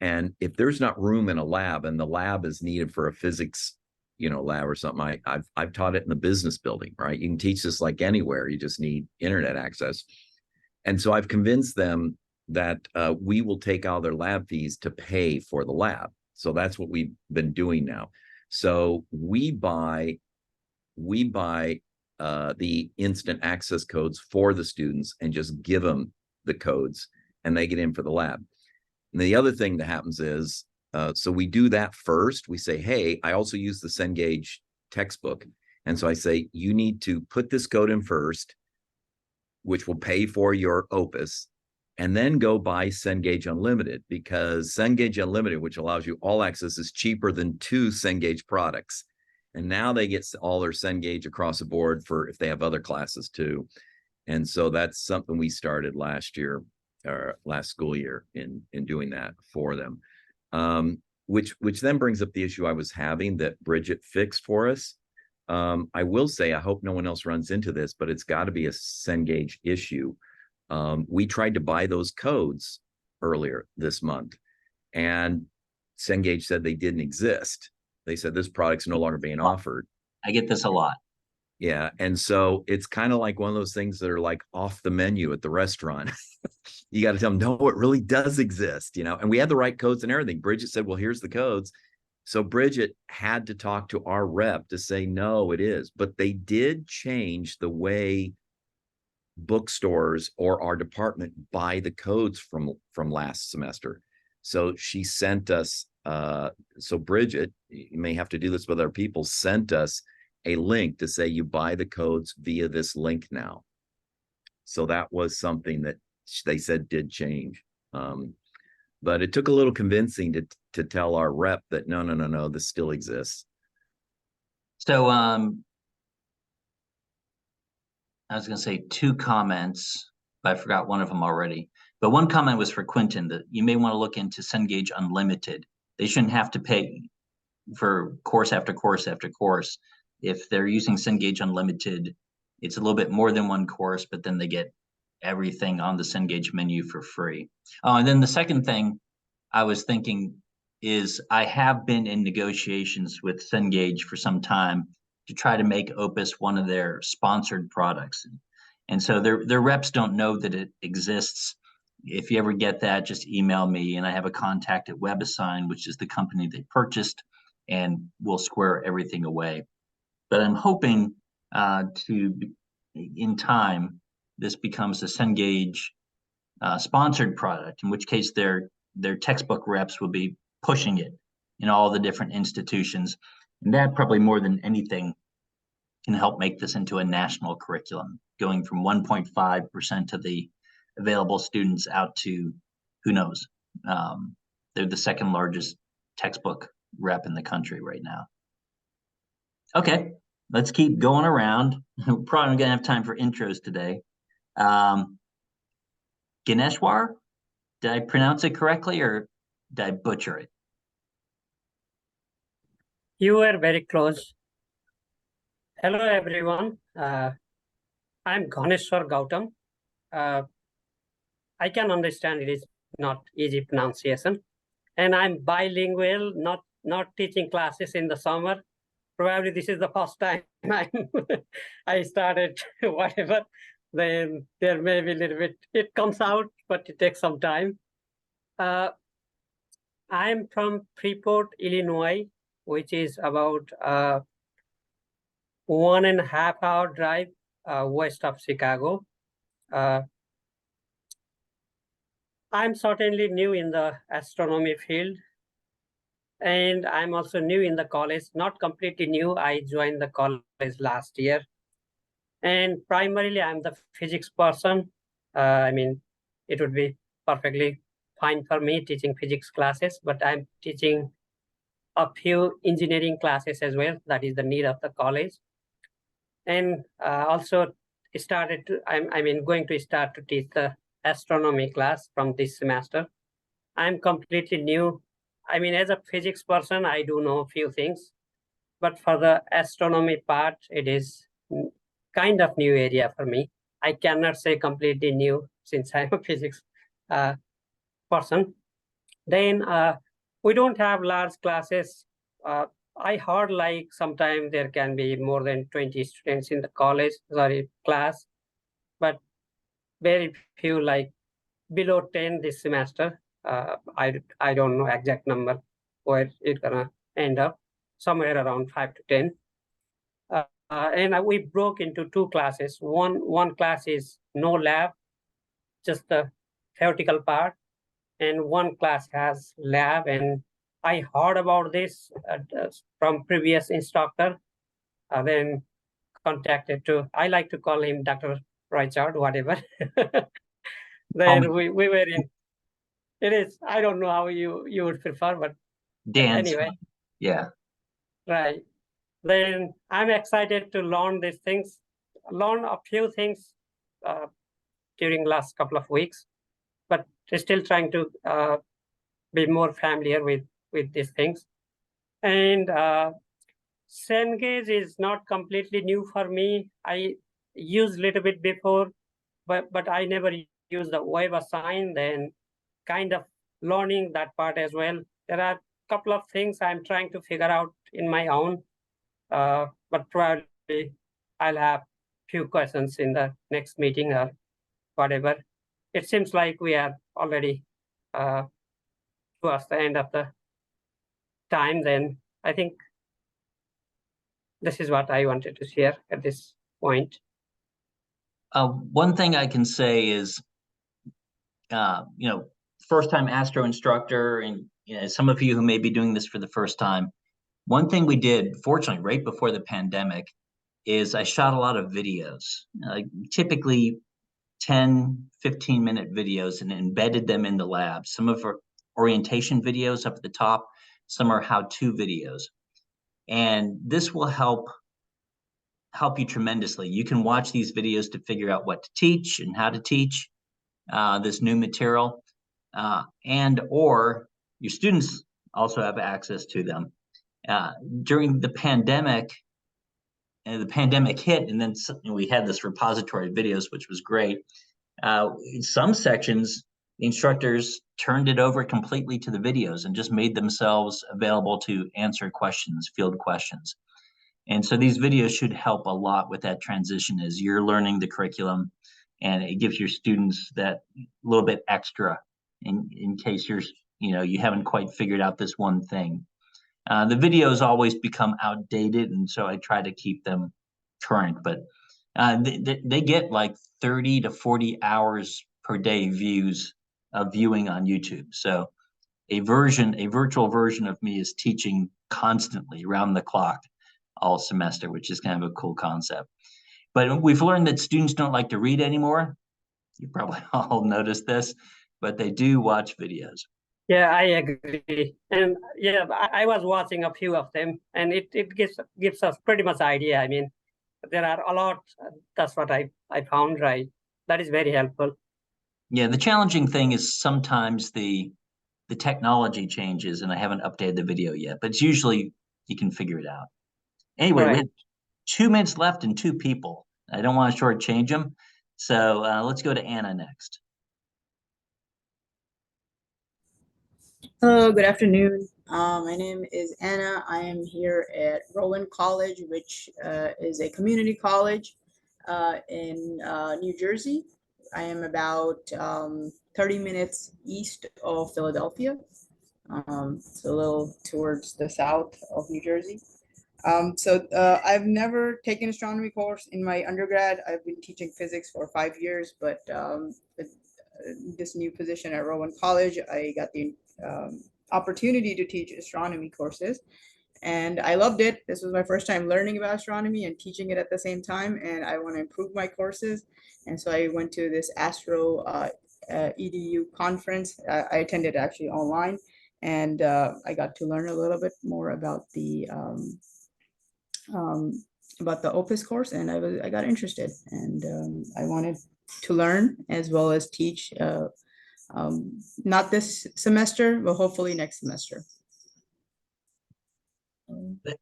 And if there's not room in a lab and the lab is needed for a physics, lab or something. I've taught it in the business building, right? You can teach this like anywhere. You just need internet access. And so I've convinced them that we will take all their lab fees to pay for the lab. So that's what we've been doing now. So we buy the instant access codes for the students and just give them the codes, and they get in for the lab. And the other thing that happens is, so we do that first. We say, hey, I also use the Cengage textbook. And so I say, you need to put this code in first, which will pay for your OPIS, and then go buy Cengage Unlimited, because Cengage Unlimited, which allows you all access, is cheaper than 2 Cengage products. And now they get all their Cengage across the board for if they have other classes too. And so that's something we started last year, or last school year, in doing that for them. Which then brings up the issue I was having that Bridget fixed for us. I will say, I hope no one else runs into this, but it's got to be a Cengage issue. We tried to buy those codes earlier this month, and Cengage said they didn't exist. They said this product's no longer being offered. I get this a lot. Yeah. And so it's kind of like one of those things that are like off the menu at the restaurant. You got to tell them, no, it really does exist, and we had the right codes and everything. Bridget said, well, here's the codes. So Bridget had to talk to our rep to say, no, it is. But they did change the way bookstores or our department buy the codes from last semester. So she sent us, so Bridget, you may have to do this with other people, sent us a link to say you buy the codes via this link now. So that was something that they said did change. But it took a little convincing to tell our rep that no, this still exists. So I was going to say 2 comments, but I forgot one of them already. But one comment was for Quentin, that you may want to look into Cengage Unlimited. They shouldn't have to pay for course after course after course. If they're using Cengage Unlimited, it's a little bit more than 1 course, but then they get everything on the Cengage menu for free. Oh, and then the second thing I was thinking is, I have been in negotiations with Cengage for some time to try to make OPIS one of their sponsored products. And so their reps don't know that it exists. If you ever get that, just email me, and I have a contact at WebAssign, which is the company they purchased, and we'll square everything away. But I'm hoping in time, this becomes a Cengage sponsored product, in which case their textbook reps will be pushing it in all the different institutions. And that, probably more than anything, can help make this into a national curriculum, going from 1.5% of the available students out to, who knows, they're the 2nd largest textbook rep in the country right now. Okay, let's keep going around. We're probably gonna have time for intros today. Ganeshwar, did I pronounce it correctly, or did I butcher it? You were very close. Hello, everyone. I'm Ganeshwar Gautam. I can understand it is not easy pronunciation. And I'm bilingual, not teaching classes in the summer. Probably this is the first time I started whatever. Then there may be a little bit, it comes out, but it takes some time. I'm from Freeport, Illinois, which is about 1.5 hour drive west of Chicago. I'm certainly new in the astronomy field, and I'm also new in the college, not completely new. I joined the college last year, and primarily I'm the physics person. It would be perfectly fine for me teaching physics classes, but I'm teaching a few engineering classes as well. That is the need of the college. And also I'm going to start to teach the astronomy class from this semester. I'm completely new. As a physics person, I do know a few things, but for the astronomy part, it is kind of new area for me. I cannot say completely new since I'm a physics person. Then we don't have large classes I heard like sometimes there can be more than 20 students in the class, but very few, like below 10 this semester. I don't know exact number where it's gonna end up, somewhere around 5 to 10. And we broke into two classes. One class is no lab, just the theoretical part, and one class has lab. And I heard about this from previous instructor, then contacted to, I like to call him Dr. Richard, whatever. Then we were in, it is, I don't know how you would prefer, but Dan's anyway. fine. Yeah. Right. Then I'm excited to learn these things, learn a few things during last couple of weeks, but still trying to be more familiar with these things. And Cengage is not completely new for me. I used a little bit before, but I never used the WebAssign, then kind of learning that part as well. There are a couple of things I'm trying to figure out in my own, but probably I'll have few questions in the next meeting or whatever. It seems like we are already towards the end of the time. Then I think this is what I wanted to share at this point. One thing I can say is, first time astro instructor, and some of you who may be doing this for the first time, one thing we did, fortunately, right before the pandemic, is I shot a lot of videos, typically 10, 15-minute videos, and embedded them in the lab. Some of our orientation videos up at the top, some are how-to videos. And this will help you tremendously. You can watch these videos to figure out what to teach and how to teach this new material, and or your students also have access to them. During the pandemic, the pandemic hit, and then we had this repository of videos, which was great. In some sections, the instructors turned it over completely to the videos and just made themselves available to answer questions, field questions. And so these videos should help a lot with that transition as you're learning the curriculum, and it gives your students that little bit extra in case you haven't quite figured out this one thing. The videos always become outdated, and so I try to keep them current, but they get like 30 to 40 hours per day viewing on YouTube. So a virtual version of me is teaching constantly around the clock all semester, which is kind of a cool concept. But we've learned that students don't like to read anymore. You probably all noticed this, but they do watch videos. Yeah, I agree. And yeah, I was watching a few of them, and it gives us pretty much idea. I mean, there are a lot. That's what I found, right? That is very helpful. Yeah, the challenging thing is sometimes the technology changes, and I haven't updated the video yet, but it's usually you can figure it out. Anyway, we have 2 minutes left and 2 people. I don't want to shortchange them. So let's go to Anna next. Hello, good afternoon. My name is Anna. I am here at Rowan College, which is a community college in New Jersey. I am about 30 minutes east of Philadelphia. It's a little towards the south of New Jersey. I've never taken astronomy course in my undergrad. I've been teaching physics for 5 years, but with this new position at Rowan College, I got the opportunity to teach astronomy courses, and I loved it. This was my first time learning about astronomy and teaching it at the same time, and I want to improve my courses. And so I went to this Astro EDU conference. I attended actually online, and I got to learn a little bit more about the OPIS course, and I got interested, and I wanted to learn as well as teach, not this semester, but hopefully next semester.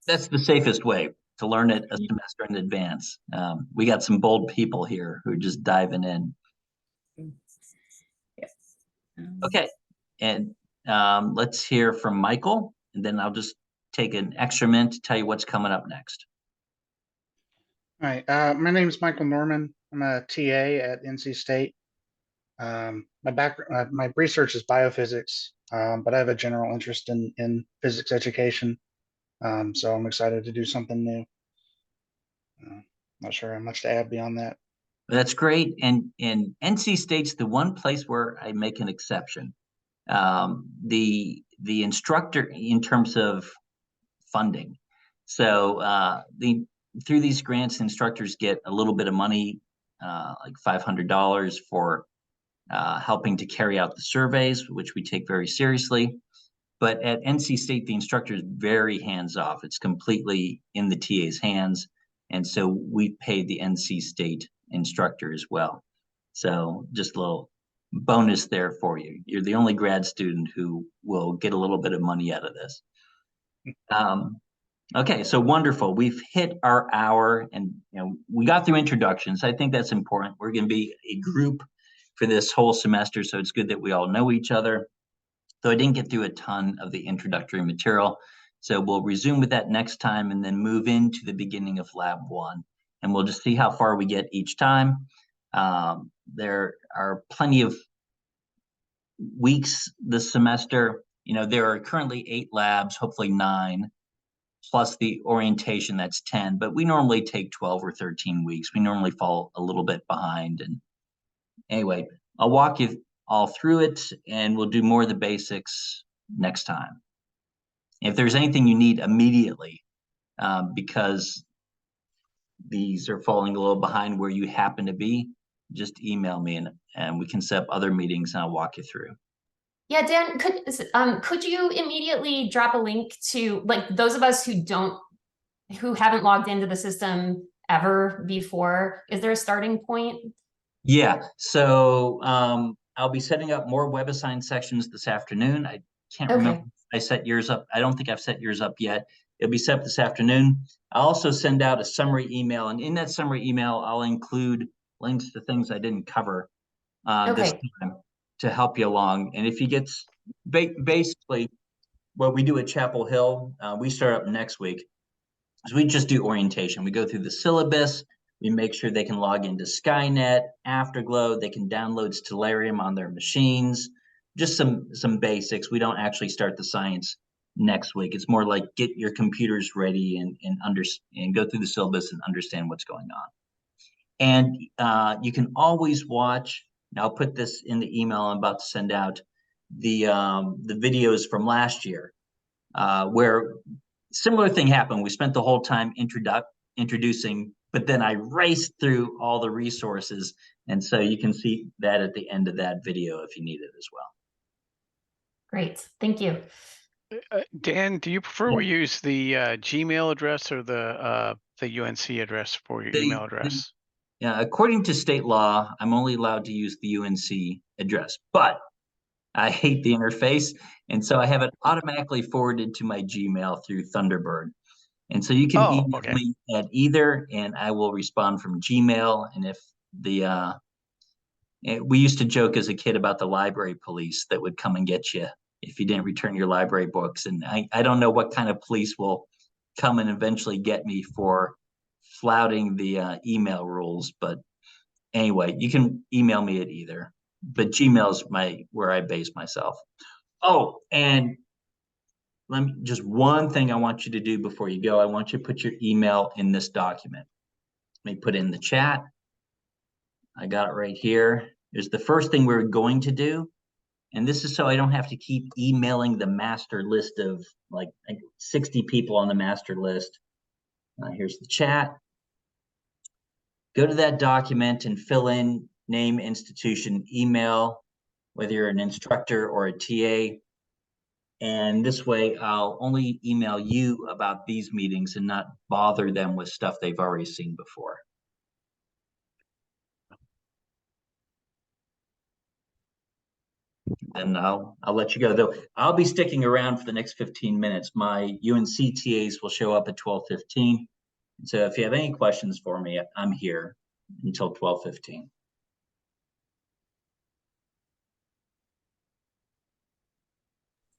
That's the safest way to learn it a semester in advance. We got some bold people here who are just diving in. Yeah. Okay, and let's hear from Michael, and then I'll just take an extra minute to tell you what's coming up next. Hi, my name is Michael Norman. I'm a TA at NC State. My research is biophysics, but I have a general interest in physics education. So I'm excited to do something new. Not sure how much to add beyond that. That's great. And NC State's the one place where I make an exception. The instructor in terms of funding. So through these grants, instructors get a little bit of money, like $500 for helping to carry out the surveys, which we take very seriously. But at NC State, the instructor is very hands-off. It's completely in the TA's hands. And so we paid the NC State instructor as well. So just a little bonus there for you. You're the only grad student who will get a little bit of money out of this. Okay, so wonderful. We've hit our hour, and we got through introductions. I think that's important. We're going to be a group for this whole semester, so it's good that we all know each other. Though I didn't get through a ton of the introductory material, so we'll resume with that next time and then move into the beginning of Lab 1, and we'll just see how far we get each time. There are plenty of weeks this semester. There are currently 8 labs, hopefully 9, plus the orientation, that's 10, but we normally take 12 or 13 weeks. We normally fall a little bit behind. And anyway, I'll walk you all through it, and we'll do more of the basics next time. If there's anything you need immediately, because these are falling a little behind where you happen to be, just email me and we can set up other meetings and I'll walk you through. Yeah, Dan, could you immediately drop a link to, like, those of us who haven't logged into the system ever before? Is there a starting point? Yeah, so I'll be setting up more WebAssign sections this afternoon. I can't remember if I set yours up. I don't think I've set yours up yet. It'll be set up this afternoon. I'll also send out a summary email, and in that summary email, I'll include links to things I didn't cover this time to help you along. And if you get, basically, what we do at Chapel Hill, we start up next week, is we just do orientation. We go through the syllabus. We make sure they can log into Skynet, Afterglow. They can download Stellarium on their machines. Just some basics. We don't actually start the science next week. It's more like get your computers ready and go through the syllabus and understand what's going on. And you can always watch. Now I'll put this in the email I'm about to send out. The videos from last year, where similar thing happened. We spent the whole time introducing, but then I raced through all the resources. And so you can see that at the end of that video if you need it as well. Great, thank you. Dan, do you prefer we use the Gmail address or the UNC address for your email address? Yeah, according to state law, I'm only allowed to use the UNC address, but I hate the interface. And so I have it automatically forwarded to my Gmail through Thunderbird. And so you can email me at either, and I will respond from Gmail. And if we used to joke as a kid about the library police that would come and get you if you didn't return your library books. And I don't know what kind of police will come and eventually get me for flouting the email rules. But anyway, you can email me at either. But Gmail is where I base myself. Oh, and just one thing I want you to do before you go. I want you to put your email in this document. Let me put it in the chat. I got it right here. Here's the first thing we're going to do. And this is so I don't have to keep emailing the master list of like 60 people on the master list. Here's the chat. Go to that document and fill in name, institution, email, whether you're an instructor or a TA. And this way, I'll only email you about these meetings and not bother them with stuff they've already seen before. And I'll let you go, though. I'll be sticking around for the next 15 minutes. My UNC TAs will show up at 12:15. So if you have any questions for me, I'm here until 12:15.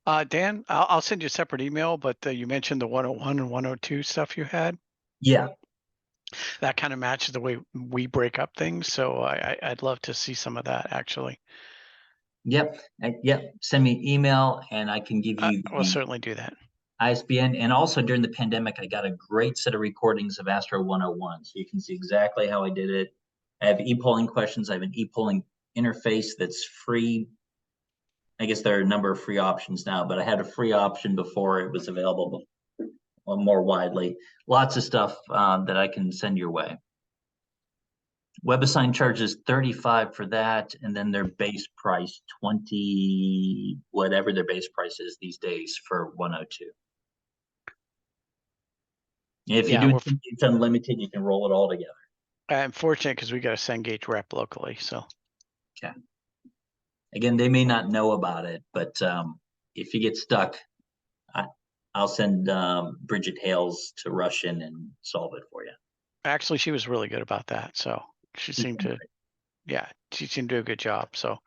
Dan, I'll send you a separate email, but you mentioned the 101 and 102 stuff you had. Yeah, That kind of matches the way we break up things. So I'd love to see some of that actually. yep, yep. Send me an email and I can give you We'll the certainly do that. ISBN. And also during the pandemic, I got a great set of recordings of Astro 101. So you can see exactly how I did it. I have e-polling questions. I have an e-polling interface that's free. I guess there are a number of free options now, but I had a free option before it was available more widely. Lots of stuff that I can send your way. WebAssign charges $35 for that, and then their base price $20, whatever their base price is these days for 102. If you do it's unlimited, you can roll it all together. I'm fortunate because we got a Cengage rep locally, so. Okay. Again, they may not know about it, but if you get stuck, I'll send Bridget Hales to rush in and solve it for you. Actually, she was really good about that. So she seemed to, yeah, she seemed to do a good job. So.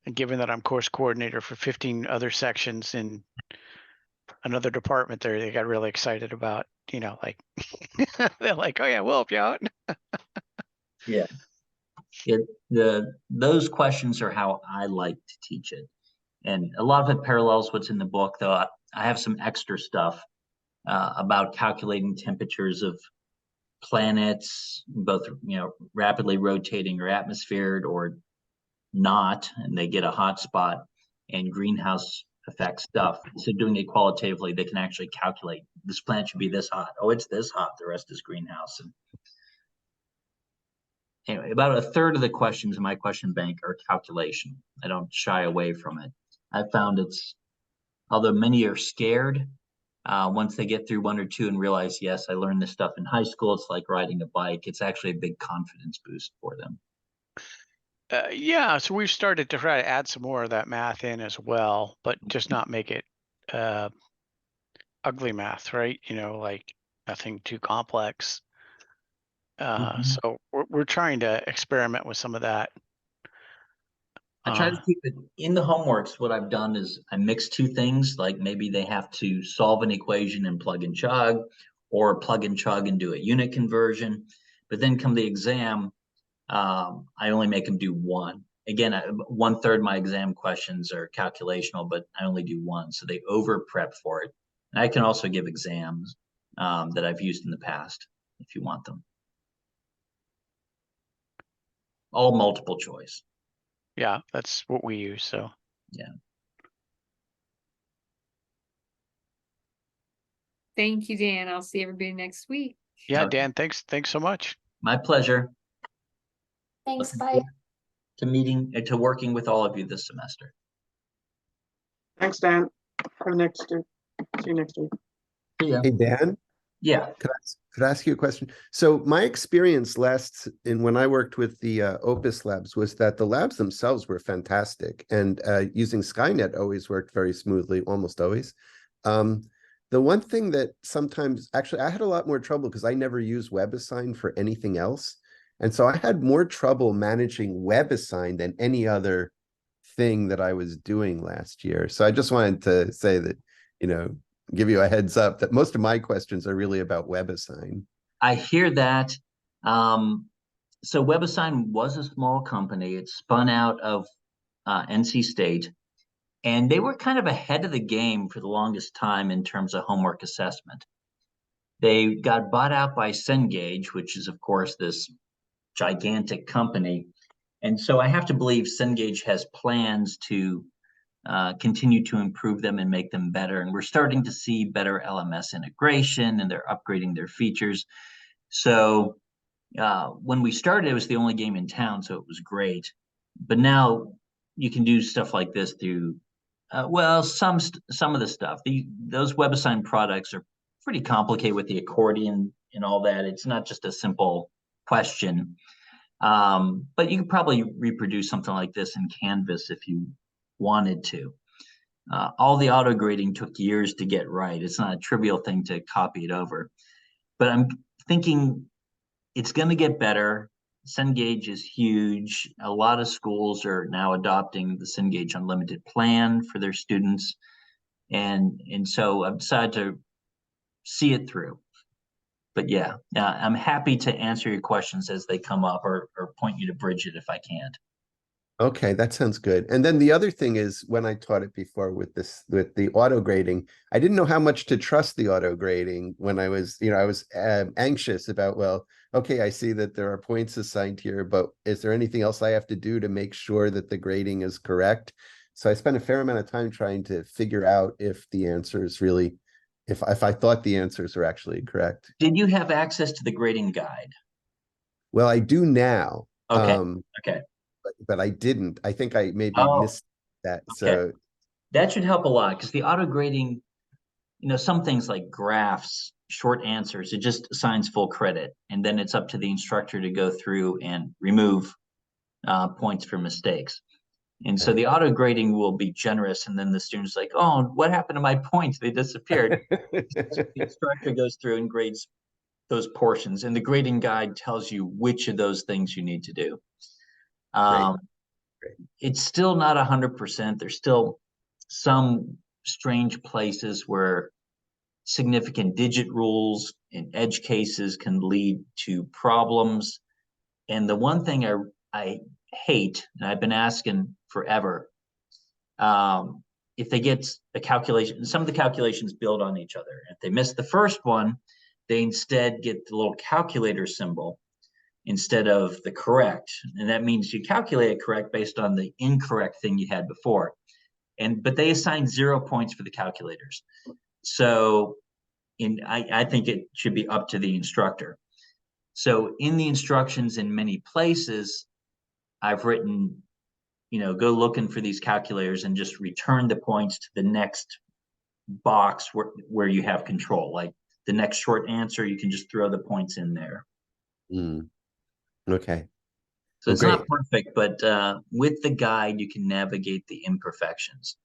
And given that I'm course coordinator for 15 other sections in another department there, they got really excited about, you know, like, they're like, oh yeah, we'll help you out. Yeah. Those questions are how I like to teach it. And a lot of it parallels what's in the book, though I have some extra stuff about calculating temperatures of planets, both, you know, rapidly rotating or atmosphered or not, and they get a hot spot, and greenhouse effect stuff. So doing it qualitatively, they can actually calculate this planet should be this hot. Oh, it's this hot. The rest is greenhouse. And anyway, about a third of the questions in my question bank are calculation. I don't shy away from it. I found although many are scared, once they get through one or two and realize, yes, I learned this stuff in high school, it's like riding a bike. It's actually a big confidence boost for them. Yeah, so we've started to try to add some more of that math in as well, but just not make it ugly math, right? You know, like nothing too complex. So we're trying to experiment with some of that. I try to keep it in the homeworks. What I've done is I mix two things, like maybe they have to solve an equation and plug and chug, or plug and chug and do a unit conversion. But then come the exam, I only make them do one. Again, 1/3 of my exam questions are calculational, but I only do one. So they over prep for it. And I can also give exams that I've used in the past if you want them. All multiple choice. Yeah, that's what we use. So yeah. Thank you, Dan. I'll see everybody next week. Yeah, Dan, thanks so much. My pleasure. Thanks. Bye. To working with all of you this semester. Thanks, Dan. Have a next day. See you next week. Yeah. Hey, Dan. Yeah. Could I ask you a question? So my experience when I worked with the OPIS labs was that the labs themselves were fantastic, and using Skynet always worked very smoothly, almost always. The one thing that sometimes, actually, I had a lot more trouble because I never used WebAssign for anything else. And so I had more trouble managing WebAssign than any other thing that I was doing last year. So I just wanted to say that, you know, give you a heads up that most of my questions are really about WebAssign. I hear that. So WebAssign was a small company. It spun out of NC State, and they were kind of ahead of the game for the longest time in terms of homework assessment. They got bought out by Cengage, which is, of course, this gigantic company. And so I have to believe Cengage has plans to continue to improve them and make them better. And we're starting to see better LMS integration, and they're upgrading their features. So when we started, it was the only game in town, so it was great. But now you can do stuff like this through, some of the stuff. Those WebAssign products are pretty complicated with the accordion and all that. It's not just a simple question. But you could probably reproduce something like this in Canvas if you wanted to. All the auto grading took years to get right. It's not a trivial thing to copy it over. But I'm thinking it's going to get better. Cengage is huge. A lot of schools are now adopting the Cengage Unlimited plan for their students. And so I've decided to see it through. But yeah, I'm happy to answer your questions as they come up, or point you to Bridget if I can't. Okay, that sounds good. And then the other thing is, when I taught it before with the auto grading, I didn't know how much to trust the auto grading when I was, I was anxious about, well, okay, I see that there are points assigned here, but is there anything else I have to do to make sure that the grading is correct? So I spent a fair amount of time trying to figure out if the answers really, if I thought the answers were actually correct. Did you have access to the grading guide? Well, I do now. Okay. Okay. But I didn't. I think I maybe missed that. Okay. So that should help a lot, because the auto grading, some things like graphs, short answers, it just assigns full credit, and then it's up to the instructor to go through and remove points for mistakes. And so the auto grading will be generous, and then the student's like, oh, what happened to my points? They disappeared. The instructor goes through and grades those portions, and the grading guide tells you which of those things you need to do. It's still not 100%. There's still some strange places where significant digit rules and edge cases can lead to problems. And the one thing I hate, and I've been asking forever, if they get a calculation, some of the calculations build on each other. If they miss the first one, they instead get the little calculator symbol instead of the correct. And that means you calculate it correct based on the incorrect thing you had before. But they assign 0 points for the calculators. So I think it should be up to the instructor. So in the instructions in many places, I've written, go looking for these calculators and just return the points to the next box where you have control. Like the next short answer, you can just throw the points in there. Okay. So it's not perfect, but with the guide, you can navigate the imperfections.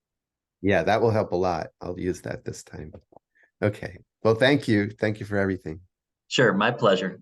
Yeah, that will help a lot. I'll use that this time. Okay. Well, thank you. Thank you for everything. Sure, my pleasure.